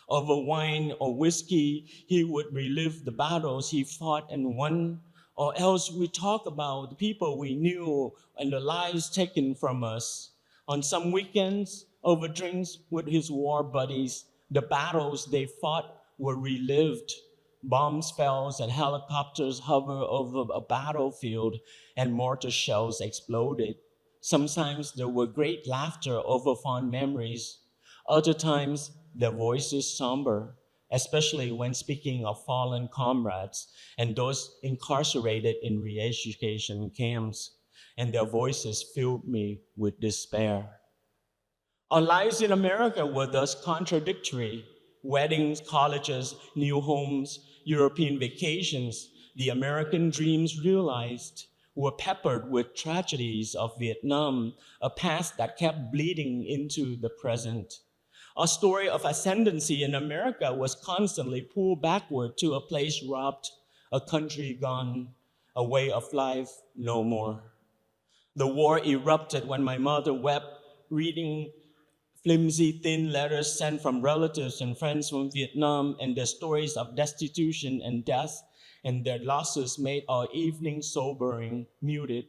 Over wine or whiskey, he would relive the battles he fought and won, or else we talk about the people we knew and the lives taken from us. On some weekends, over drinks with his war buddies, the battles they fought were relived. Bombs fell and helicopters hovered over a battlefield and mortar shells exploded. Sometimes there were great laughter over fond memories. Other times, their voices somber, especially when speaking of fallen comrades and those incarcerated in re-education camps, and their voices filled me with despair. Our lives in America were thus contradictory. Weddings, colleges, new homes, European vacations, the American dreams realized were peppered with tragedies of Vietnam, a past that kept bleeding into the present. Our story of ascendancy in America was constantly pulled backward to a place robbed, a country gone, a way of life no more. The war erupted when my mother wept, reading flimsy, thin letters sent from relatives and friends from Vietnam, and their stories of destitution and death and their losses made our evening sobering, muted.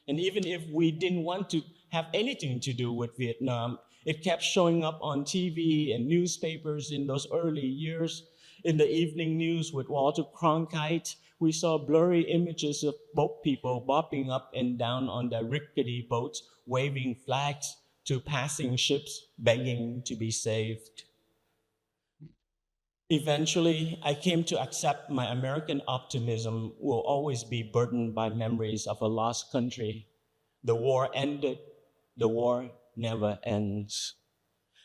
And even if we didn't want to have anything to do with Vietnam, it kept showing up on TV and newspapers in those early years. In the evening news with Walter Cronkite, we saw blurry images of boat people bopping up and down on their rickety boats, waving flags to passing ships, begging to be saved. Eventually, I came to accept my American optimism will always be burdened by memories of a lost country. The war ended. The war never ends.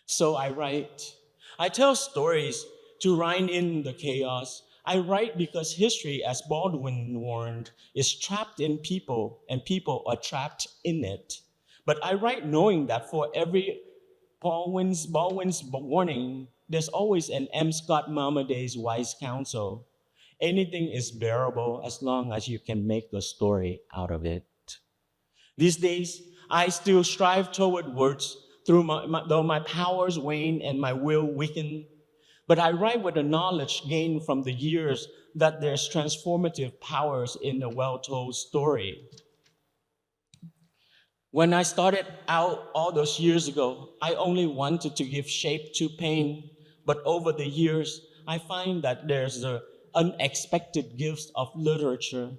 So I write. I tell stories to rein in the chaos. I write because history, as Baldwin warned, is trapped in people, and people are trapped in it. But I write knowing that for every Baldwin's warning, there's always an M. Scott Marmaday's wise counsel. Anything is bearable as long as you can make a story out of it. These days, I still strive toward words though my powers wane and my will weaken. But I write with the knowledge gained from the years that there's transformative powers in a well-told story. When I started out all those years ago, I only wanted to give shape to pain. But over the years, I find that there's the unexpected gifts of literature.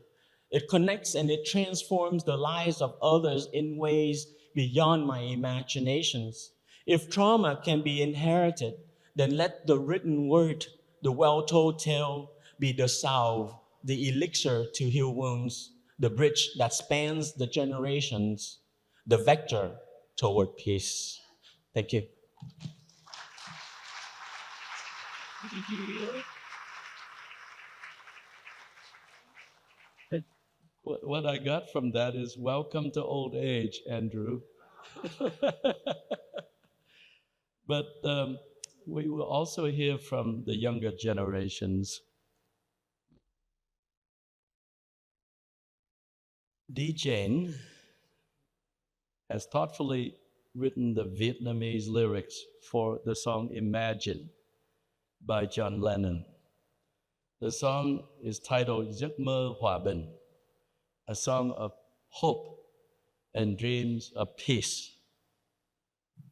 It connects and it transforms the lives of others in ways beyond my imaginations. If trauma can be inherited, then let the written word, the well-told tale, be the salve, the elixir to heal wounds, the bridge that spans the generations, the vector toward peace. Thank you. What I got from that is welcome to old age, Andrew. But we will also hear from the younger generations. Dee Jane has thoughtfully written the Vietnamese lyrics for the song Imagine by John Lennon. The song is titled Giấc mơ hòa bình, a song of hope and dreams of peace.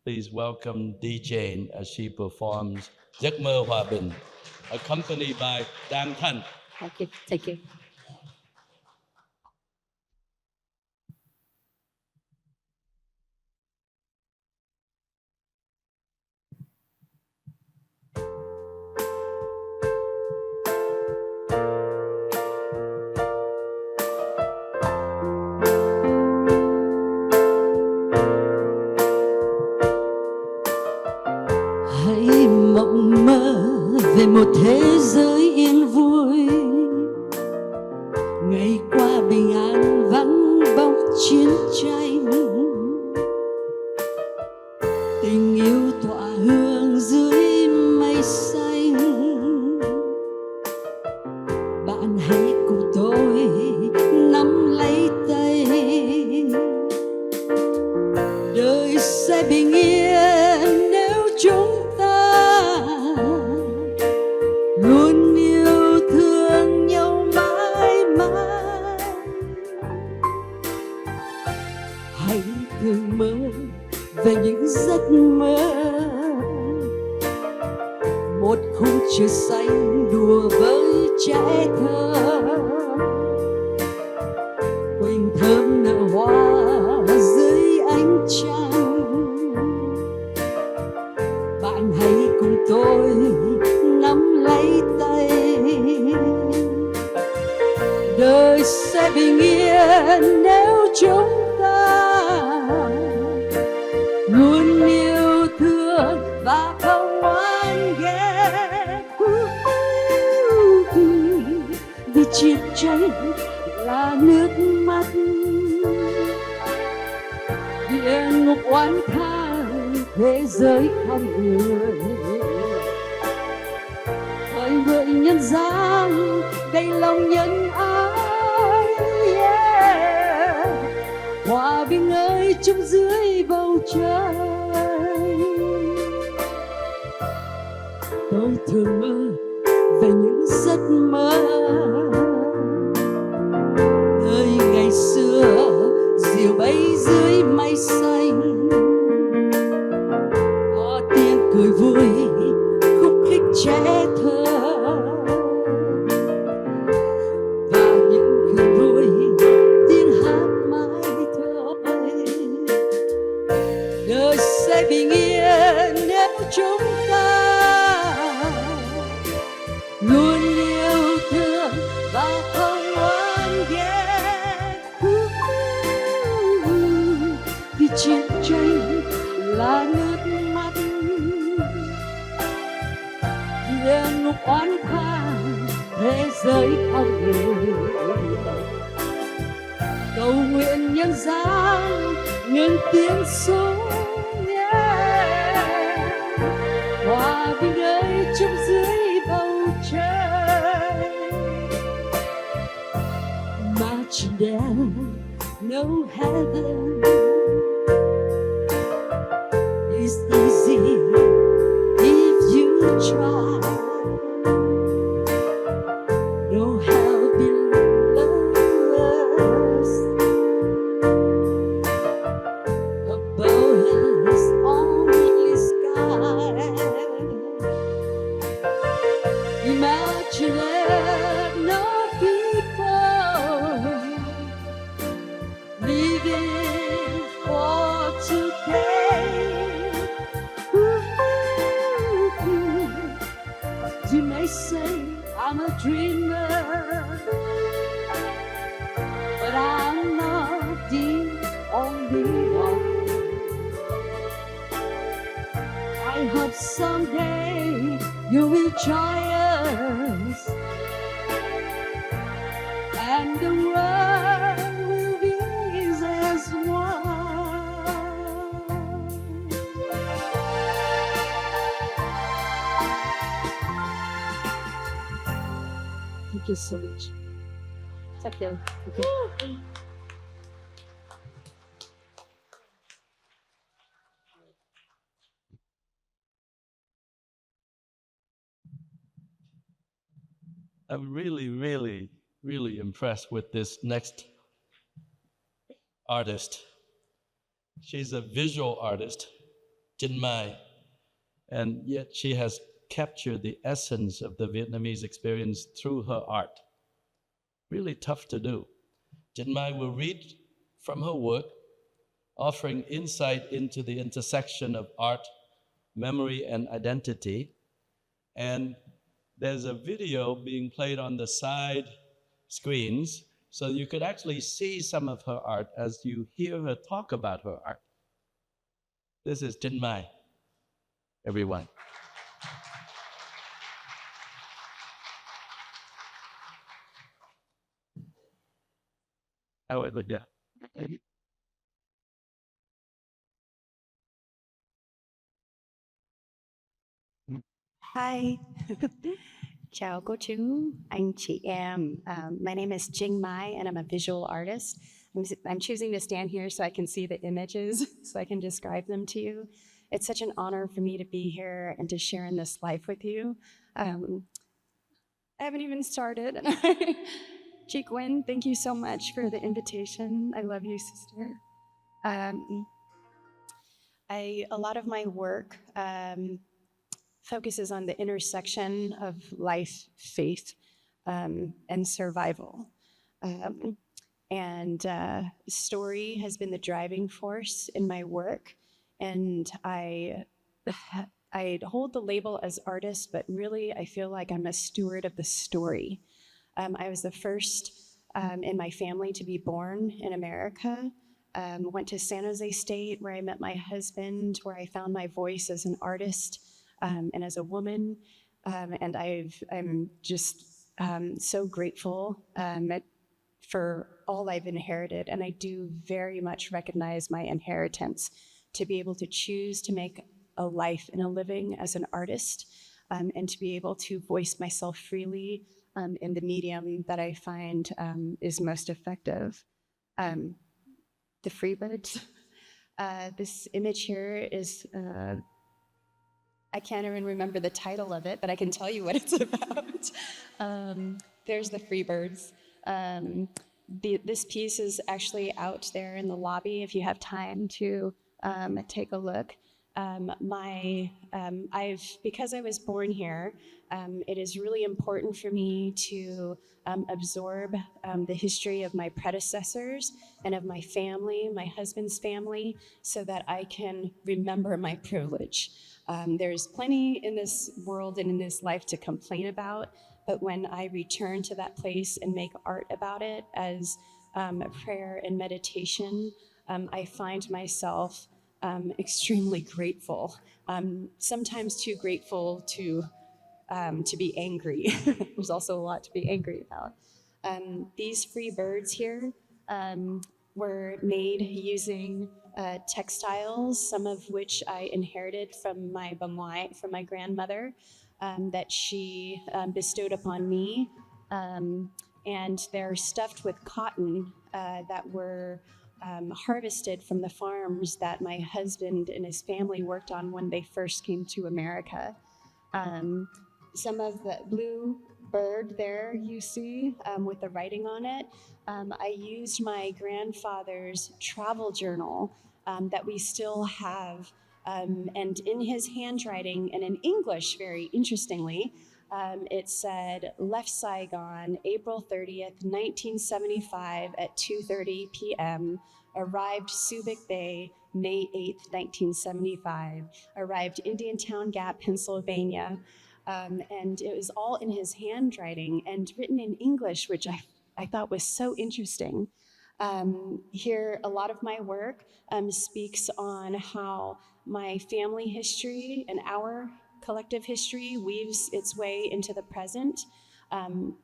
Please welcome Dee Jane as she performs Giấc mơ hòa bình, accompanied by Đan Thanh. Thank you. Thank you. Hãy mộng mơ về một thế giới yên vui, ngày qua bình an vắng bóng chiến tranh, tình yêu tỏa hương dưới mây xanh. Bạn hãy cùng tôi nắm lấy tay, đời sẽ bình yên nếu chúng luôn yêu thương nhau mãi mãi. Hãy thường mơ về những giấc mơ, một khung trời xanh đùa với trẻ thơ, quỳnh thơm nở hoa dưới ánh trăng. Bạn hãy cùng tôi nắm lấy tay, đời sẽ bình yên nếu chúng ta luôn yêu thương và không oán ghét. Vì chiến tranh là nước mắt, địa ngục oán than thế giới không người. Hỡi nhân gian đầy lòng nhân ái, hòa bình ơi chung dưới bầu trời. Tôi thường mơ về những giấc mơ nơi ngày xưa diều bay dưới mây xanh, có tiếng cười vui khúc khích trẻ thơ, và những khương vui tiếng hát mãi thôi. Đời sẽ bình yên nếu chúng ta luôn yêu thương và không oán ghét. Vì chiến tranh là nước mắt, địa ngục oán than thế giới không người. Cầu nguyện nhân gian ngừng tiếng súng, hòa bình ơi marching down, no heaven is easy if you try. No hell below us, above us only sky. Imagine no people living for today. Ooh, you may say I'm a dreamer, but I'm not the only one. I hope someday you will join us, and the world will be as one. Thank you so much. Thank you. I'm really impressed with this next artist. She's a visual artist, Trinh Mai, and yet she has captured the essence of the Vietnamese experience through her art. Really tough to do. Trinh Mai will read from her work, offering insight into the intersection of art, memory, and identity. And there's a video being played on the side screens, so you could actually see some of her art as you hear her talk about her art. This is Trinh Mai, everyone. How it look, yeah. Hi. Chào cô chú, anh chị em. My name is Jing Mai, and I'm a visual artist. I'm choosing to stand here so I can see the images, so I can describe them to you. It's such an honor for me to be here and to share in this life with you. I haven't even started. Chị Gwen, thank you so much for the invitation. I love you, sister. A lot of my work focuses on the intersection of life, faith, and survival. Story has been the driving force in my work, and I hold the label as artist, but really I feel like I'm a steward of the story. I was the first in my family to be born in America. Went to San Jose State, where I met my husband, where I found my voice as an artist and as a woman. And I'm just so grateful for all I've inherited. And I do very much recognize my inheritance to be able to choose to make a life and a living as an artist, and to be able to voice myself freely in the medium that I find is most effective. The Freebirds. This image here is, I can't even remember the title of it, but I can tell you what it's about. There's the Freebirds. This piece is actually out there in the lobby if you have time to take a look. Because I was born here, it is really important for me to absorb the history of my predecessors and of my family, my husband's family, so that I can remember my privilege. There's plenty in this world and in this life to complain about, but when I return to that place and make art about it as prayer and meditation, I find myself extremely grateful, sometimes too grateful to be angry. There's also a lot to be angry about. These free birds here were made using textiles, some of which I inherited from my grandmother. that she bestowed upon me. And they're stuffed with cotton that were harvested from the farms that my husband and his family worked on when they first came to America. Some of the blue bird there you see with the writing on it, I used my grandfather's travel journal that we still have. And in his handwriting and in English, very interestingly, it said, left Saigon, April 30th, 1975 at 2:30 p.m., arrived Subic Bay, May 8th, 1975, arrived Indiantown Gap, Pennsylvania. And it was all in his handwriting and written in English, which I thought was so interesting. Here, a lot of my work speaks on how my family history and our collective history weaves its way into the present.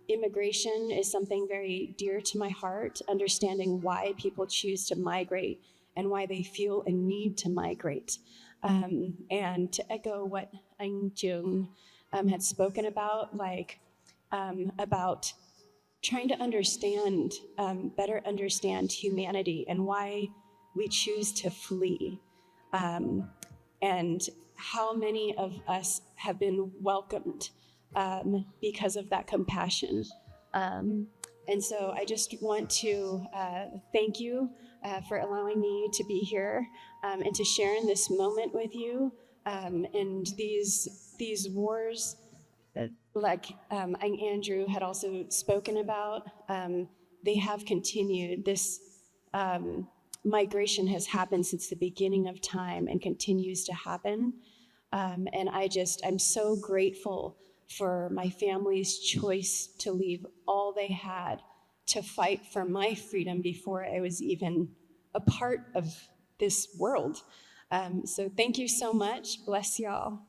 Immigration is something very dear to my heart, understanding why people choose to migrate and why they feel a need to migrate. And to echo what Anh Jung had spoken about, about trying to understand, better understand humanity and why we choose to flee. And how many of us have been welcomed because of that compassion. And so I just want to thank you for allowing me to be here and to share in this moment with you. And these wars, like Andrew had also spoken about, they have continued. This migration has happened since the beginning of time and continues to happen. And I'm so grateful for my family's choice to leave all they had to fight for my freedom before I was even a part of this world. So thank you so much. Bless y'all.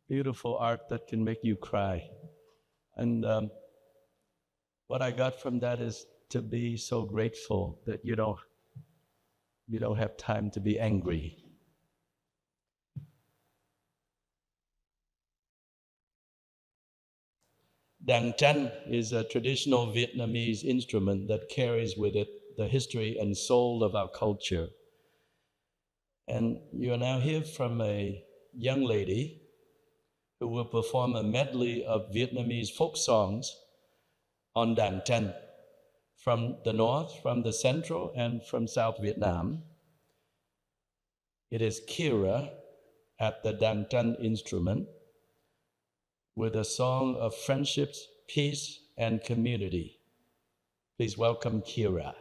Beautiful art that can make you cry. And what I got from that is to be so grateful that you don't have time to be angry. Đàn tranh is a traditional Vietnamese instrument that carries with it the history and soul of our culture. And you are now hear from a young lady who will perform a medley of Vietnamese folk songs on đàn tranh from the north, from the central, and from South Vietnam. It is Clara at the đàn tranh instrument with a song of friendship, peace, and community. Please welcome Clara.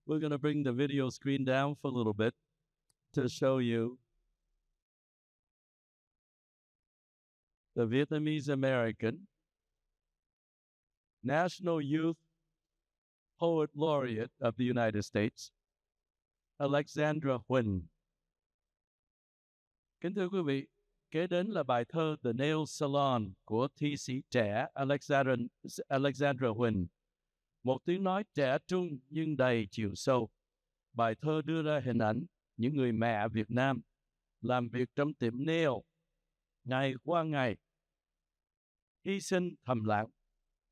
We're going to bring the video screen down for a little bit to show you the Vietnamese American National Youth Poet Laureate of the United States, Alexandra Huỳnh. Kính thưa quý vị, kế đến là bài thơ The Nail Salon của thi sĩ trẻ Alexandra Huỳnh. Một tiếng nói trẻ trung nhưng đầy chiều sâu. Bài thơ đưa ra hình ảnh những người mẹ Việt Nam làm việc trong tiệm nail ngày qua ngày, hy sinh thầm lặng,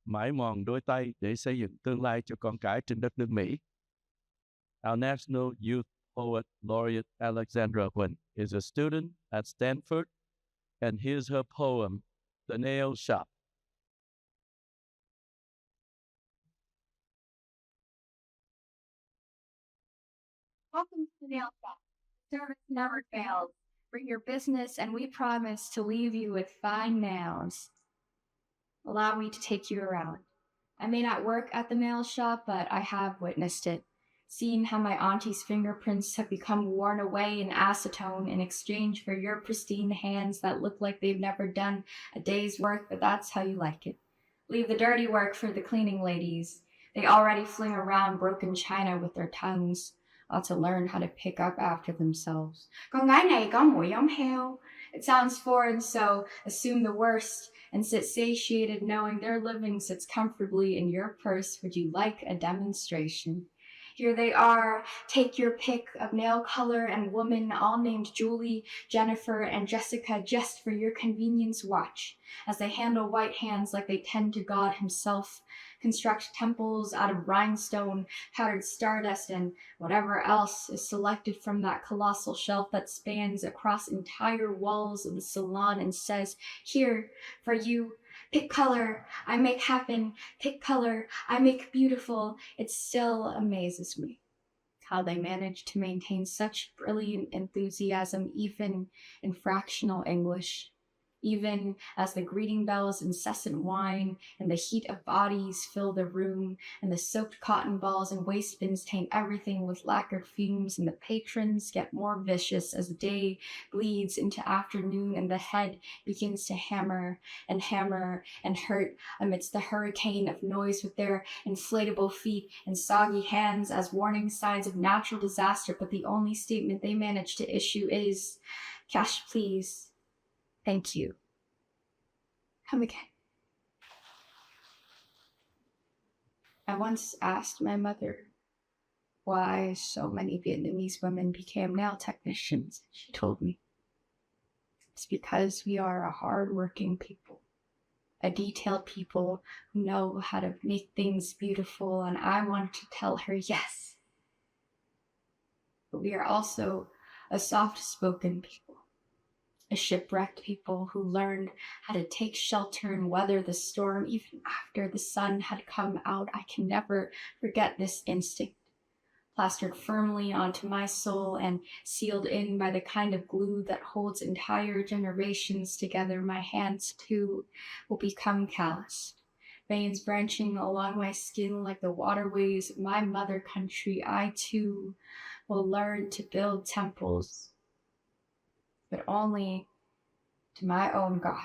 mãi mòn đôi tay để xây dựng tương lai cho con cái trên đất nước Mỹ. Our National Youth Poet Laureate Alexandra Huỳnh is a student at Stanford, and here's her poem, The Nail Shop. Welcome to the nail shop. Service never fails. Bring your business and we promise to leave you with fine nails. Allow me to take you around. I may not work at the nail shop, but I have witnessed it. Seen how my auntie's fingerprints have become worn away in acetone in exchange for your pristine hands that look like they've never done a day's work, but that's how you like it. Leave the dirty work for the cleaning ladies. They already fling around broken china with their tongues. Ought to learn how to pick up after themselves. Con gái này có mũi giống heo. It sounds foreign, so assume the worst and sit satiated knowing their living sits comfortably in your purse. Would you like a demonstration? Here they are. Take your pick of nail color and woman, all named Julie, Jennifer, and Jessica, just for your convenience. Watch as they handle white hands like they tend to God himself, construct temples out of rhinestone, powdered stardust, and whatever else is selected from that colossal shelf that spans across entire walls of the salon and says, here, for you. Pick color, I make happen. Pick color, I make beautiful. It still amazes me how they manage to maintain such brilliant enthusiasm even in fractional English. Even as the greeting bells, incessant whine, and the heat of bodies fill the room, and the soaked cotton balls and waste bins taint everything with lacquered fumes, and the patrons get more vicious as the day bleeds into afternoon, and the head begins to hammer and hurt amidst the hurricane of noise with their inflatable feet and soggy hands as warning signs of natural disaster. But the only statement they manage to issue is, cash please. Thank you. Come again. I once asked my mother why so many Vietnamese women became nail technicians. She told me, it's because we are a hardworking people, a detailed people who know how to make things beautiful. And I wanted to tell her, yes, but we are also a soft-spoken people. A shipwrecked people who learned how to take shelter and weather the storm even after the sun had come out. I can never forget this instinct, plastered firmly onto my soul and sealed in by the kind of glue that holds entire generations together. My hands, too, will become calloused, veins branching along my skin like the waterways of my mother country. I, too, will learn to build temples, but only to my own God.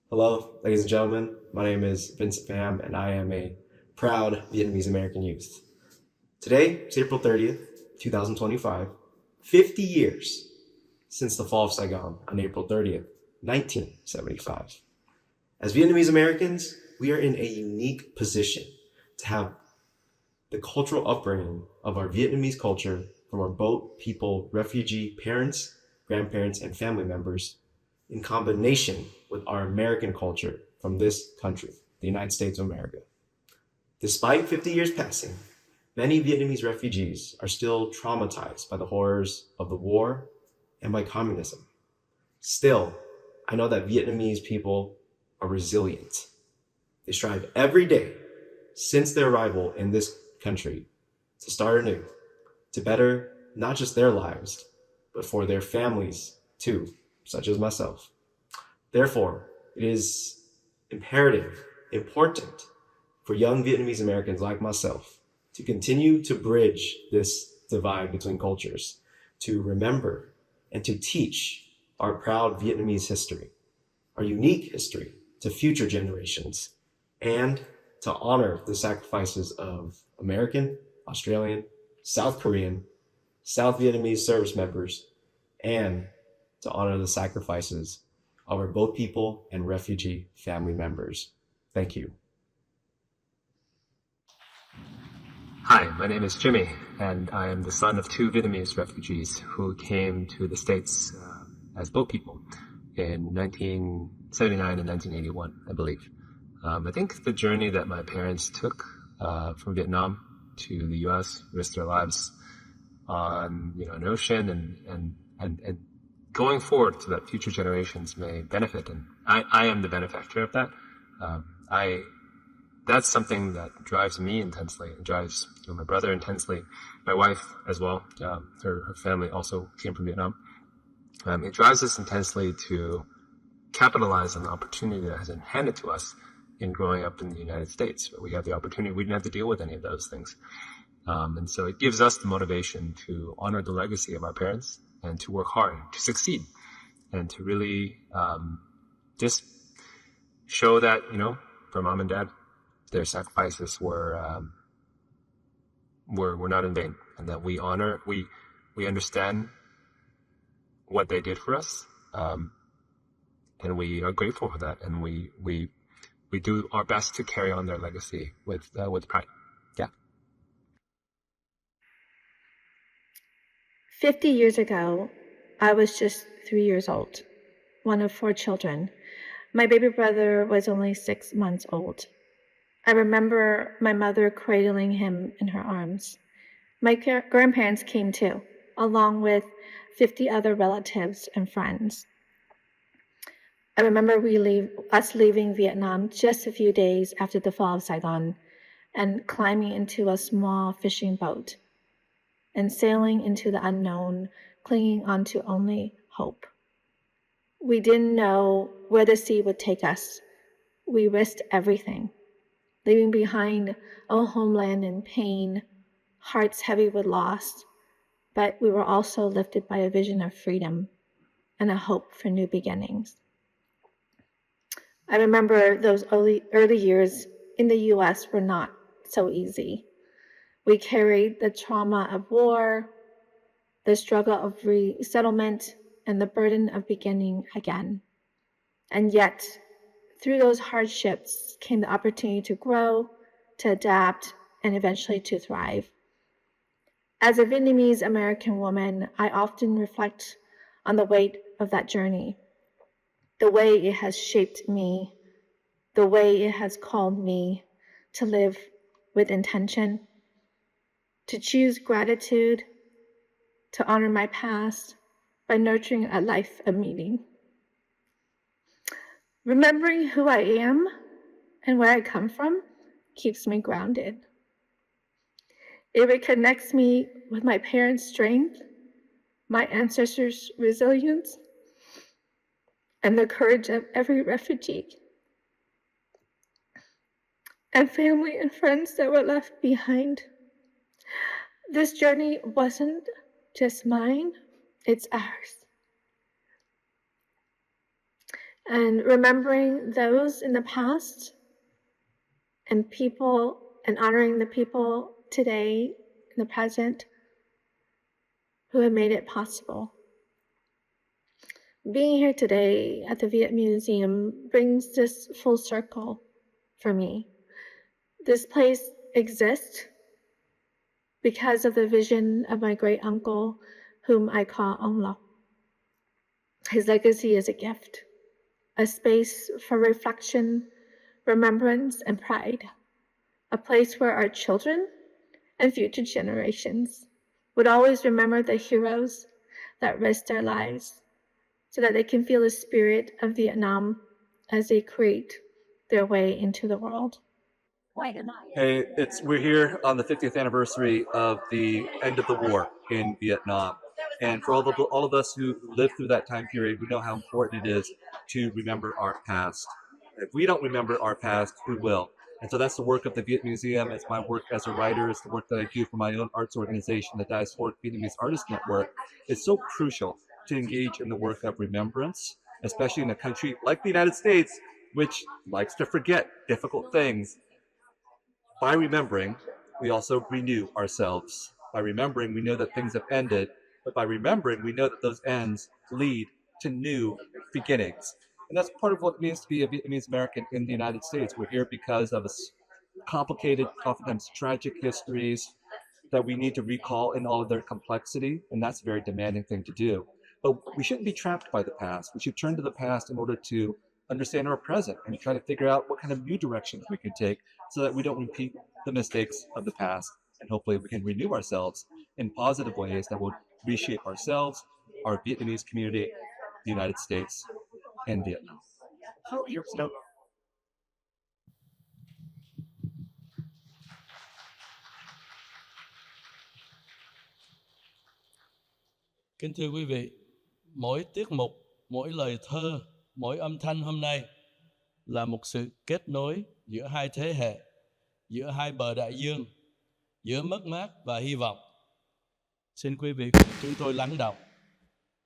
Hello, ladies and gentlemen. My name is Vincent Pham, and I am a proud Vietnamese American youth. Today is April 30th, 2025, 50 years since the fall of Saigon on April 30th, 1975. As Vietnamese Americans, we are in a unique position to have the cultural upbringing of our Vietnamese culture from our boat people, refugee parents, grandparents, and family members in combination with our American culture from this country, the United States of America. Despite 50 years passing, many Vietnamese refugees are still traumatized by the horrors of the war and by communism. Still, I know that Vietnamese people are resilient. They strive every day since their arrival in this country to start anew, to better not just their lives, but for their families too, such as myself. Therefore, it is imperative, important for young Vietnamese Americans like myself to continue to bridge this divide between cultures, to remember and to teach our proud Vietnamese history, our unique history to future generations, and to honor the sacrifices of American, Australian, South Korean, South Vietnamese service members, and to honor the sacrifices of our boat people and refugee family members. Thank you. Hi, my name is Jimmy, and I am the son of two Vietnamese refugees who came to the States as boat people in 1979 and 1981, I believe. I think the journey that my parents took from Vietnam to the U.S., risked their lives on an ocean, and going forward so that future generations may benefit. And I am the benefactor of that. That's something that drives me intensely. It drives my brother intensely, my wife as well. Her family also came from Vietnam. It drives us intensely to capitalize on the opportunity that has been handed to us in growing up in the United States. We have the opportunity. We didn't have to deal with any of those things. And so it gives us the motivation to honor the legacy of our parents and to work hard to succeed and to really just show that, for mom and dad, their sacrifices were not in vain, and that we honor, we understand what they did for us, and we are grateful for that, and we do our best to carry on their legacy with pride. Yeah. 50 years ago, I was just 3 years old, one of 4 children. My baby brother was only 6 months old. I remember my mother cradling him in her arms. My grandparents came too, along with 50 other relatives and friends. I remember us leaving Vietnam just a few days after the fall of Saigon and climbing into a small fishing boat and sailing into the unknown, clinging onto only hope. We didn't know where the sea would take us. We risked everything, leaving behind a homeland in pain, hearts heavy with loss, but we were also lifted by a vision of freedom and a hope for new beginnings. I remember those early years in the U.S. were not so easy. We carried the trauma of war, the struggle of resettlement, and the burden of beginning again. And yet, through those hardships came the opportunity to grow, to adapt, and eventually to thrive. As a Vietnamese American woman, I often reflect on the weight of that journey, the way it has shaped me, the way it has called me to live with intention, to choose gratitude, to honor my past by nurturing a life of meaning. Remembering who I am and where I come from keeps me grounded. It reconnects me with my parents' strength, my ancestors' resilience, and the courage of every refugee and family and friends that were left behind. This journey wasn't just mine, it's ours. And remembering those in the past and people and honoring the people today in the present who have made it possible. Being here today at the Viet Museum brings this full circle for me. This place exists because of the vision of my great uncle, whom I call Ông Lộc. His legacy is a gift, a space for reflection, remembrance, and pride, a place where our children and future generations would always remember the heroes that risked their lives so that they can feel the spirit of Vietnam as they create their way into the world. Hey, we're here on the 50th anniversary of the end of the war in Vietnam. And for all of us who lived through that time period, we know how important it is to remember our past. If we don't remember our past, who will? And so that's the work of the Viet Museum. It's my work as a writer. It's the work that I do for my own arts organization, the Diasporic Vietnamese Artist Network. It's so crucial to engage in the work of remembrance, especially in a country like the United States, which likes to forget difficult things. By remembering, we also renew ourselves. By remembering, we know that things have ended, but by remembering, we know that those ends lead to new beginnings. And that's part of what it means to be a Vietnamese American in the United States. We're here because of complicated, oftentimes tragic histories that we need to recall in all of their complexity, and that's a very demanding thing to do. But we shouldn't be trapped by the past. We should turn to the past in order to understand our present and try to figure out what kind of new directions we can take so that we don't repeat the mistakes of the past, and hopefully we can renew ourselves in positive ways that will reshape ourselves, our Vietnamese community, the United States, and Vietnam. Kính thưa quý vị, mỗi tiết mục, mỗi lời thơ, mỗi âm thanh hôm nay là một sự kết nối giữa hai thế hệ, giữa hai bờ đại dương, giữa mất mát và hy vọng. Xin quý vị cùng chúng tôi lắng đọng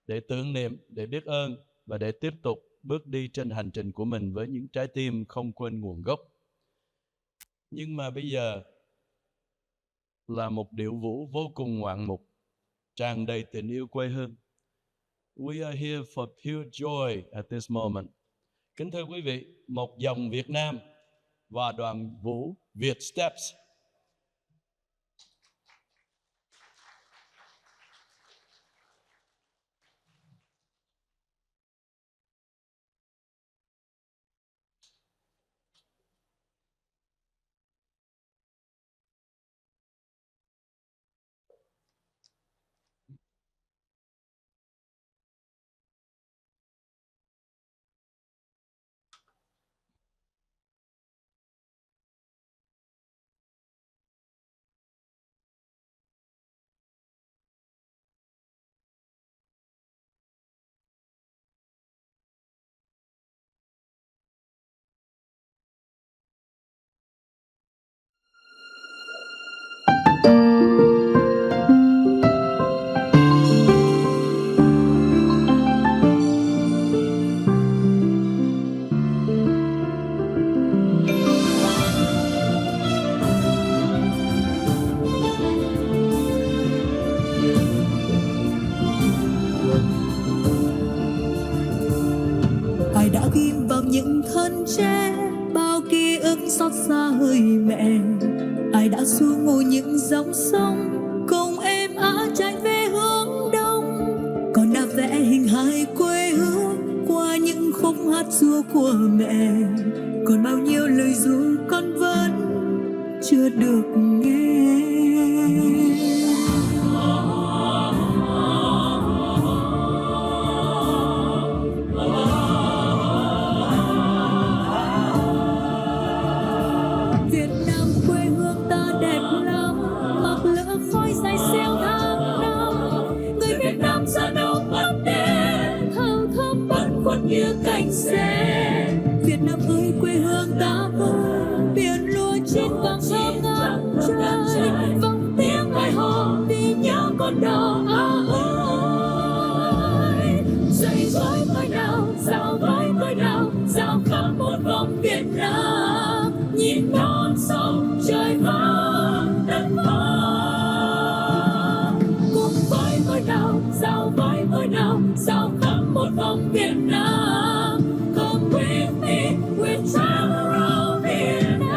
để tưởng niệm, để biết ơn và để tiếp tục bước đi trên hành trình của mình với những trái tim không quên nguồn gốc. Nhưng mà bây giờ là một điệu vũ vô cùng ngoạn mục, tràn đầy tình yêu quê hương. We are here for pure joy at this moment. Kính thưa quý vị, một dòng Việt Nam và đoàn vũ Việt Steps. Ai đã ghim vào những thân tre bao ký ức xót xa hơi mẹ, ai đã xua ngồi những dòng sông cùng em á chạy về hướng đông, còn đã vẽ hình hài quê hương qua những khúc hát ru của mẹ, còn bao nhiêu lời ru con vẫn chưa được nghe. Như cánh xe Việt Nam ơi quê hương ta ơi, biển lúa chín vàng thơm ngát trời, vọng tiếng ai hò vì nhớ con đò ơi. Dậy với tôi nào, dạo với tôi nào, dạo khắp một vòng Việt Nam, nhìn non sông trời vang đất vang. Cùng với tôi nào, dạo với tôi nào, dạo khắp một vòng Việt Nam. Come with me, we'll travel around Vietnam.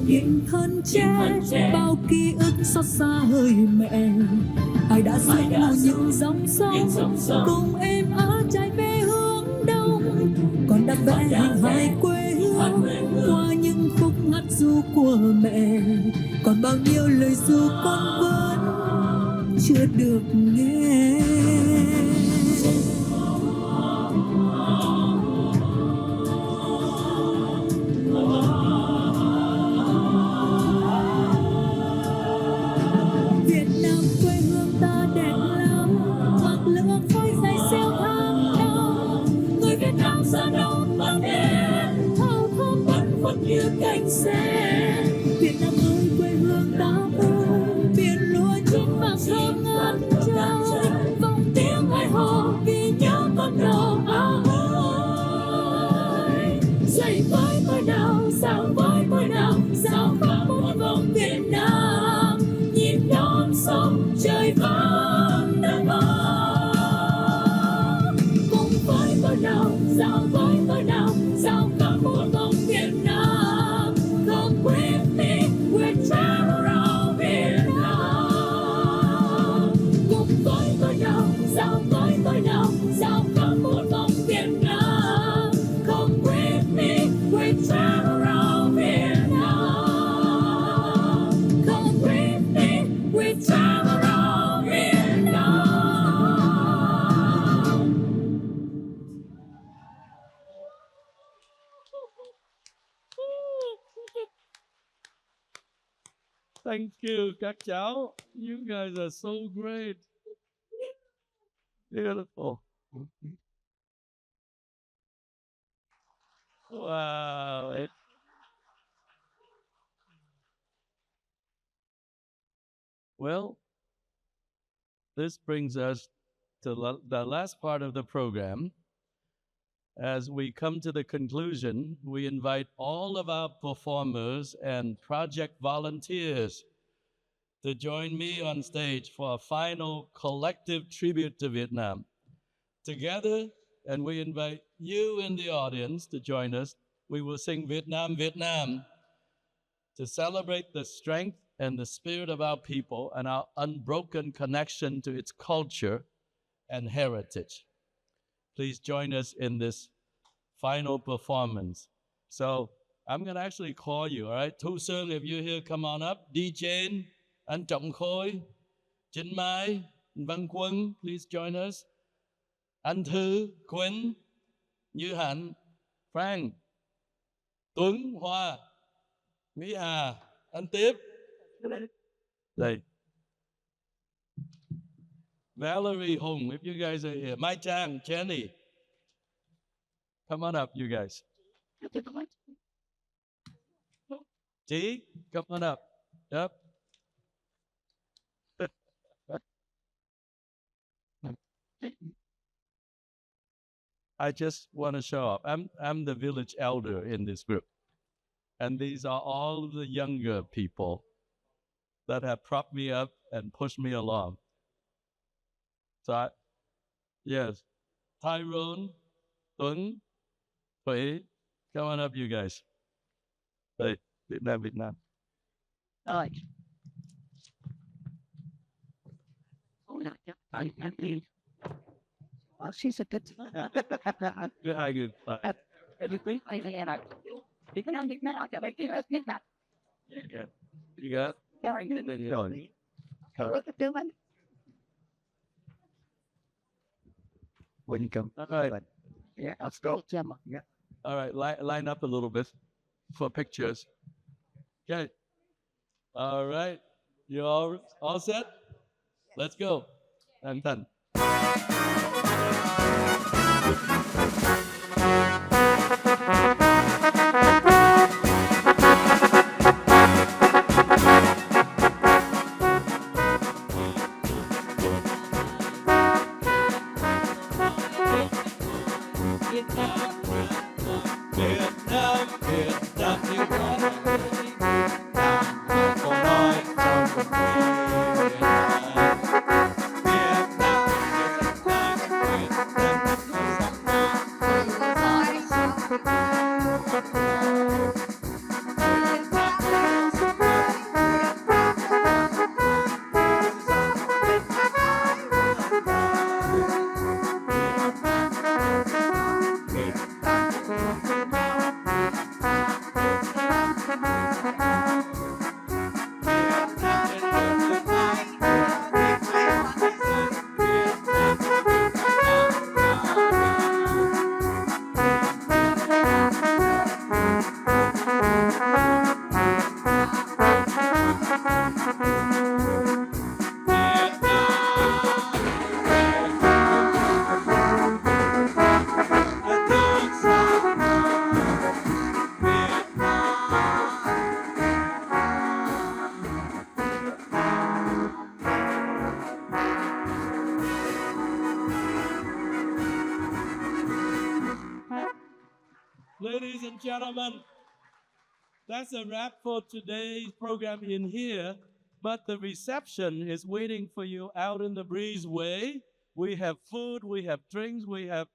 Những thân tre xót xa hơi mẹ. Ai đã xuống ngồi những dòng sông cùng em ở trái về hướng đông, còn đã vẽ hình hài quê hương qua những khúc hát ru của mẹ. Còn bao nhiêu lời ru con vẫn chưa được nghe. Việt Nam quê hương ta đẹp lắm, mặc lửa khói dài xeo tháng năm. Người Việt Nam ra đâu bằng đèn, thao thơm vẫn phất như cánh sen. Việt Nam ơi quê hương ta ơi, biển lúa chín vàng thơm ngát trời. Vòng tiếng ai hò vì nhớ con đầu áo ơi. Dậy với tôi nào, sao với tôi nào, sao khắp một vòng Việt Nam. Nhìn đón sông trời vẫn đang vang. Cùng với tôi nào, sao với tôi nào, sao khắp một vòng Việt Nam. Come with me, we'll travel around Vietnam. Cùng với tôi nào, sao với tôi nào, sao khắp một vòng Việt Nam. Come with me, we'll travel around Vietnam. Come with me, we'll travel around Vietnam. Thank you, các cháu. You guys are so great. Beautiful. Wow. Well, this brings us to the last part of the program. As we come to the conclusion, we invite all of our performers and project volunteers to join me on stage for a final collective tribute to Vietnam. Together, and we invite you in the audience to join us, we will sing Vietnam, Vietnam, to celebrate the strength and the spirit of our people and our unbroken connection to its culture and heritage. Please join us in this final performance. So I'm going to actually call you, all right? Thu Sương, if you're here, come on up. DJ, Anh Trọng Khôi, Trinh Mai, Văn Quân, please join us. Anh Thư, Quinn, Như Hạnh, Frank, Tuấn, Hoa, Mỹ Hà, anh Tiếp. Đây. Valerie, Hùng, if you guys are here. Mai Chang, Jenny. Come on up, you guys. T, come on up. Yep. I just want to show up. I'm the village elder in this group. And these are all the younger people that have propped me up and pushed me along. So, yes, Tyrone, Tuấn, Thủy, come on up, you guys. Hey, Vietnam, Vietnam. All right. Well, she's a good. Very good. Yeah. You got? Very good. Welcome. All right. Yeah, let's go. Yeah. All right, line up a little bit for pictures. Okay. All right. You all set? Let's go. And done. ladies and gentlemen, that's a wrap for today's program in here, but the reception is waiting for you out in the breezeway. We have food, we have drinks, we have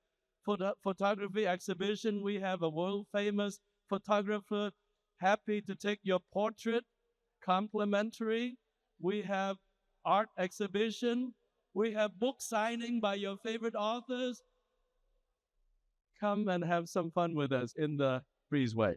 photography exhibition, we have a world-famous photographer happy to take your portrait, complimentary. We have art exhibition. We have book signing by your favorite authors. Come and have some fun with us in the breezeway.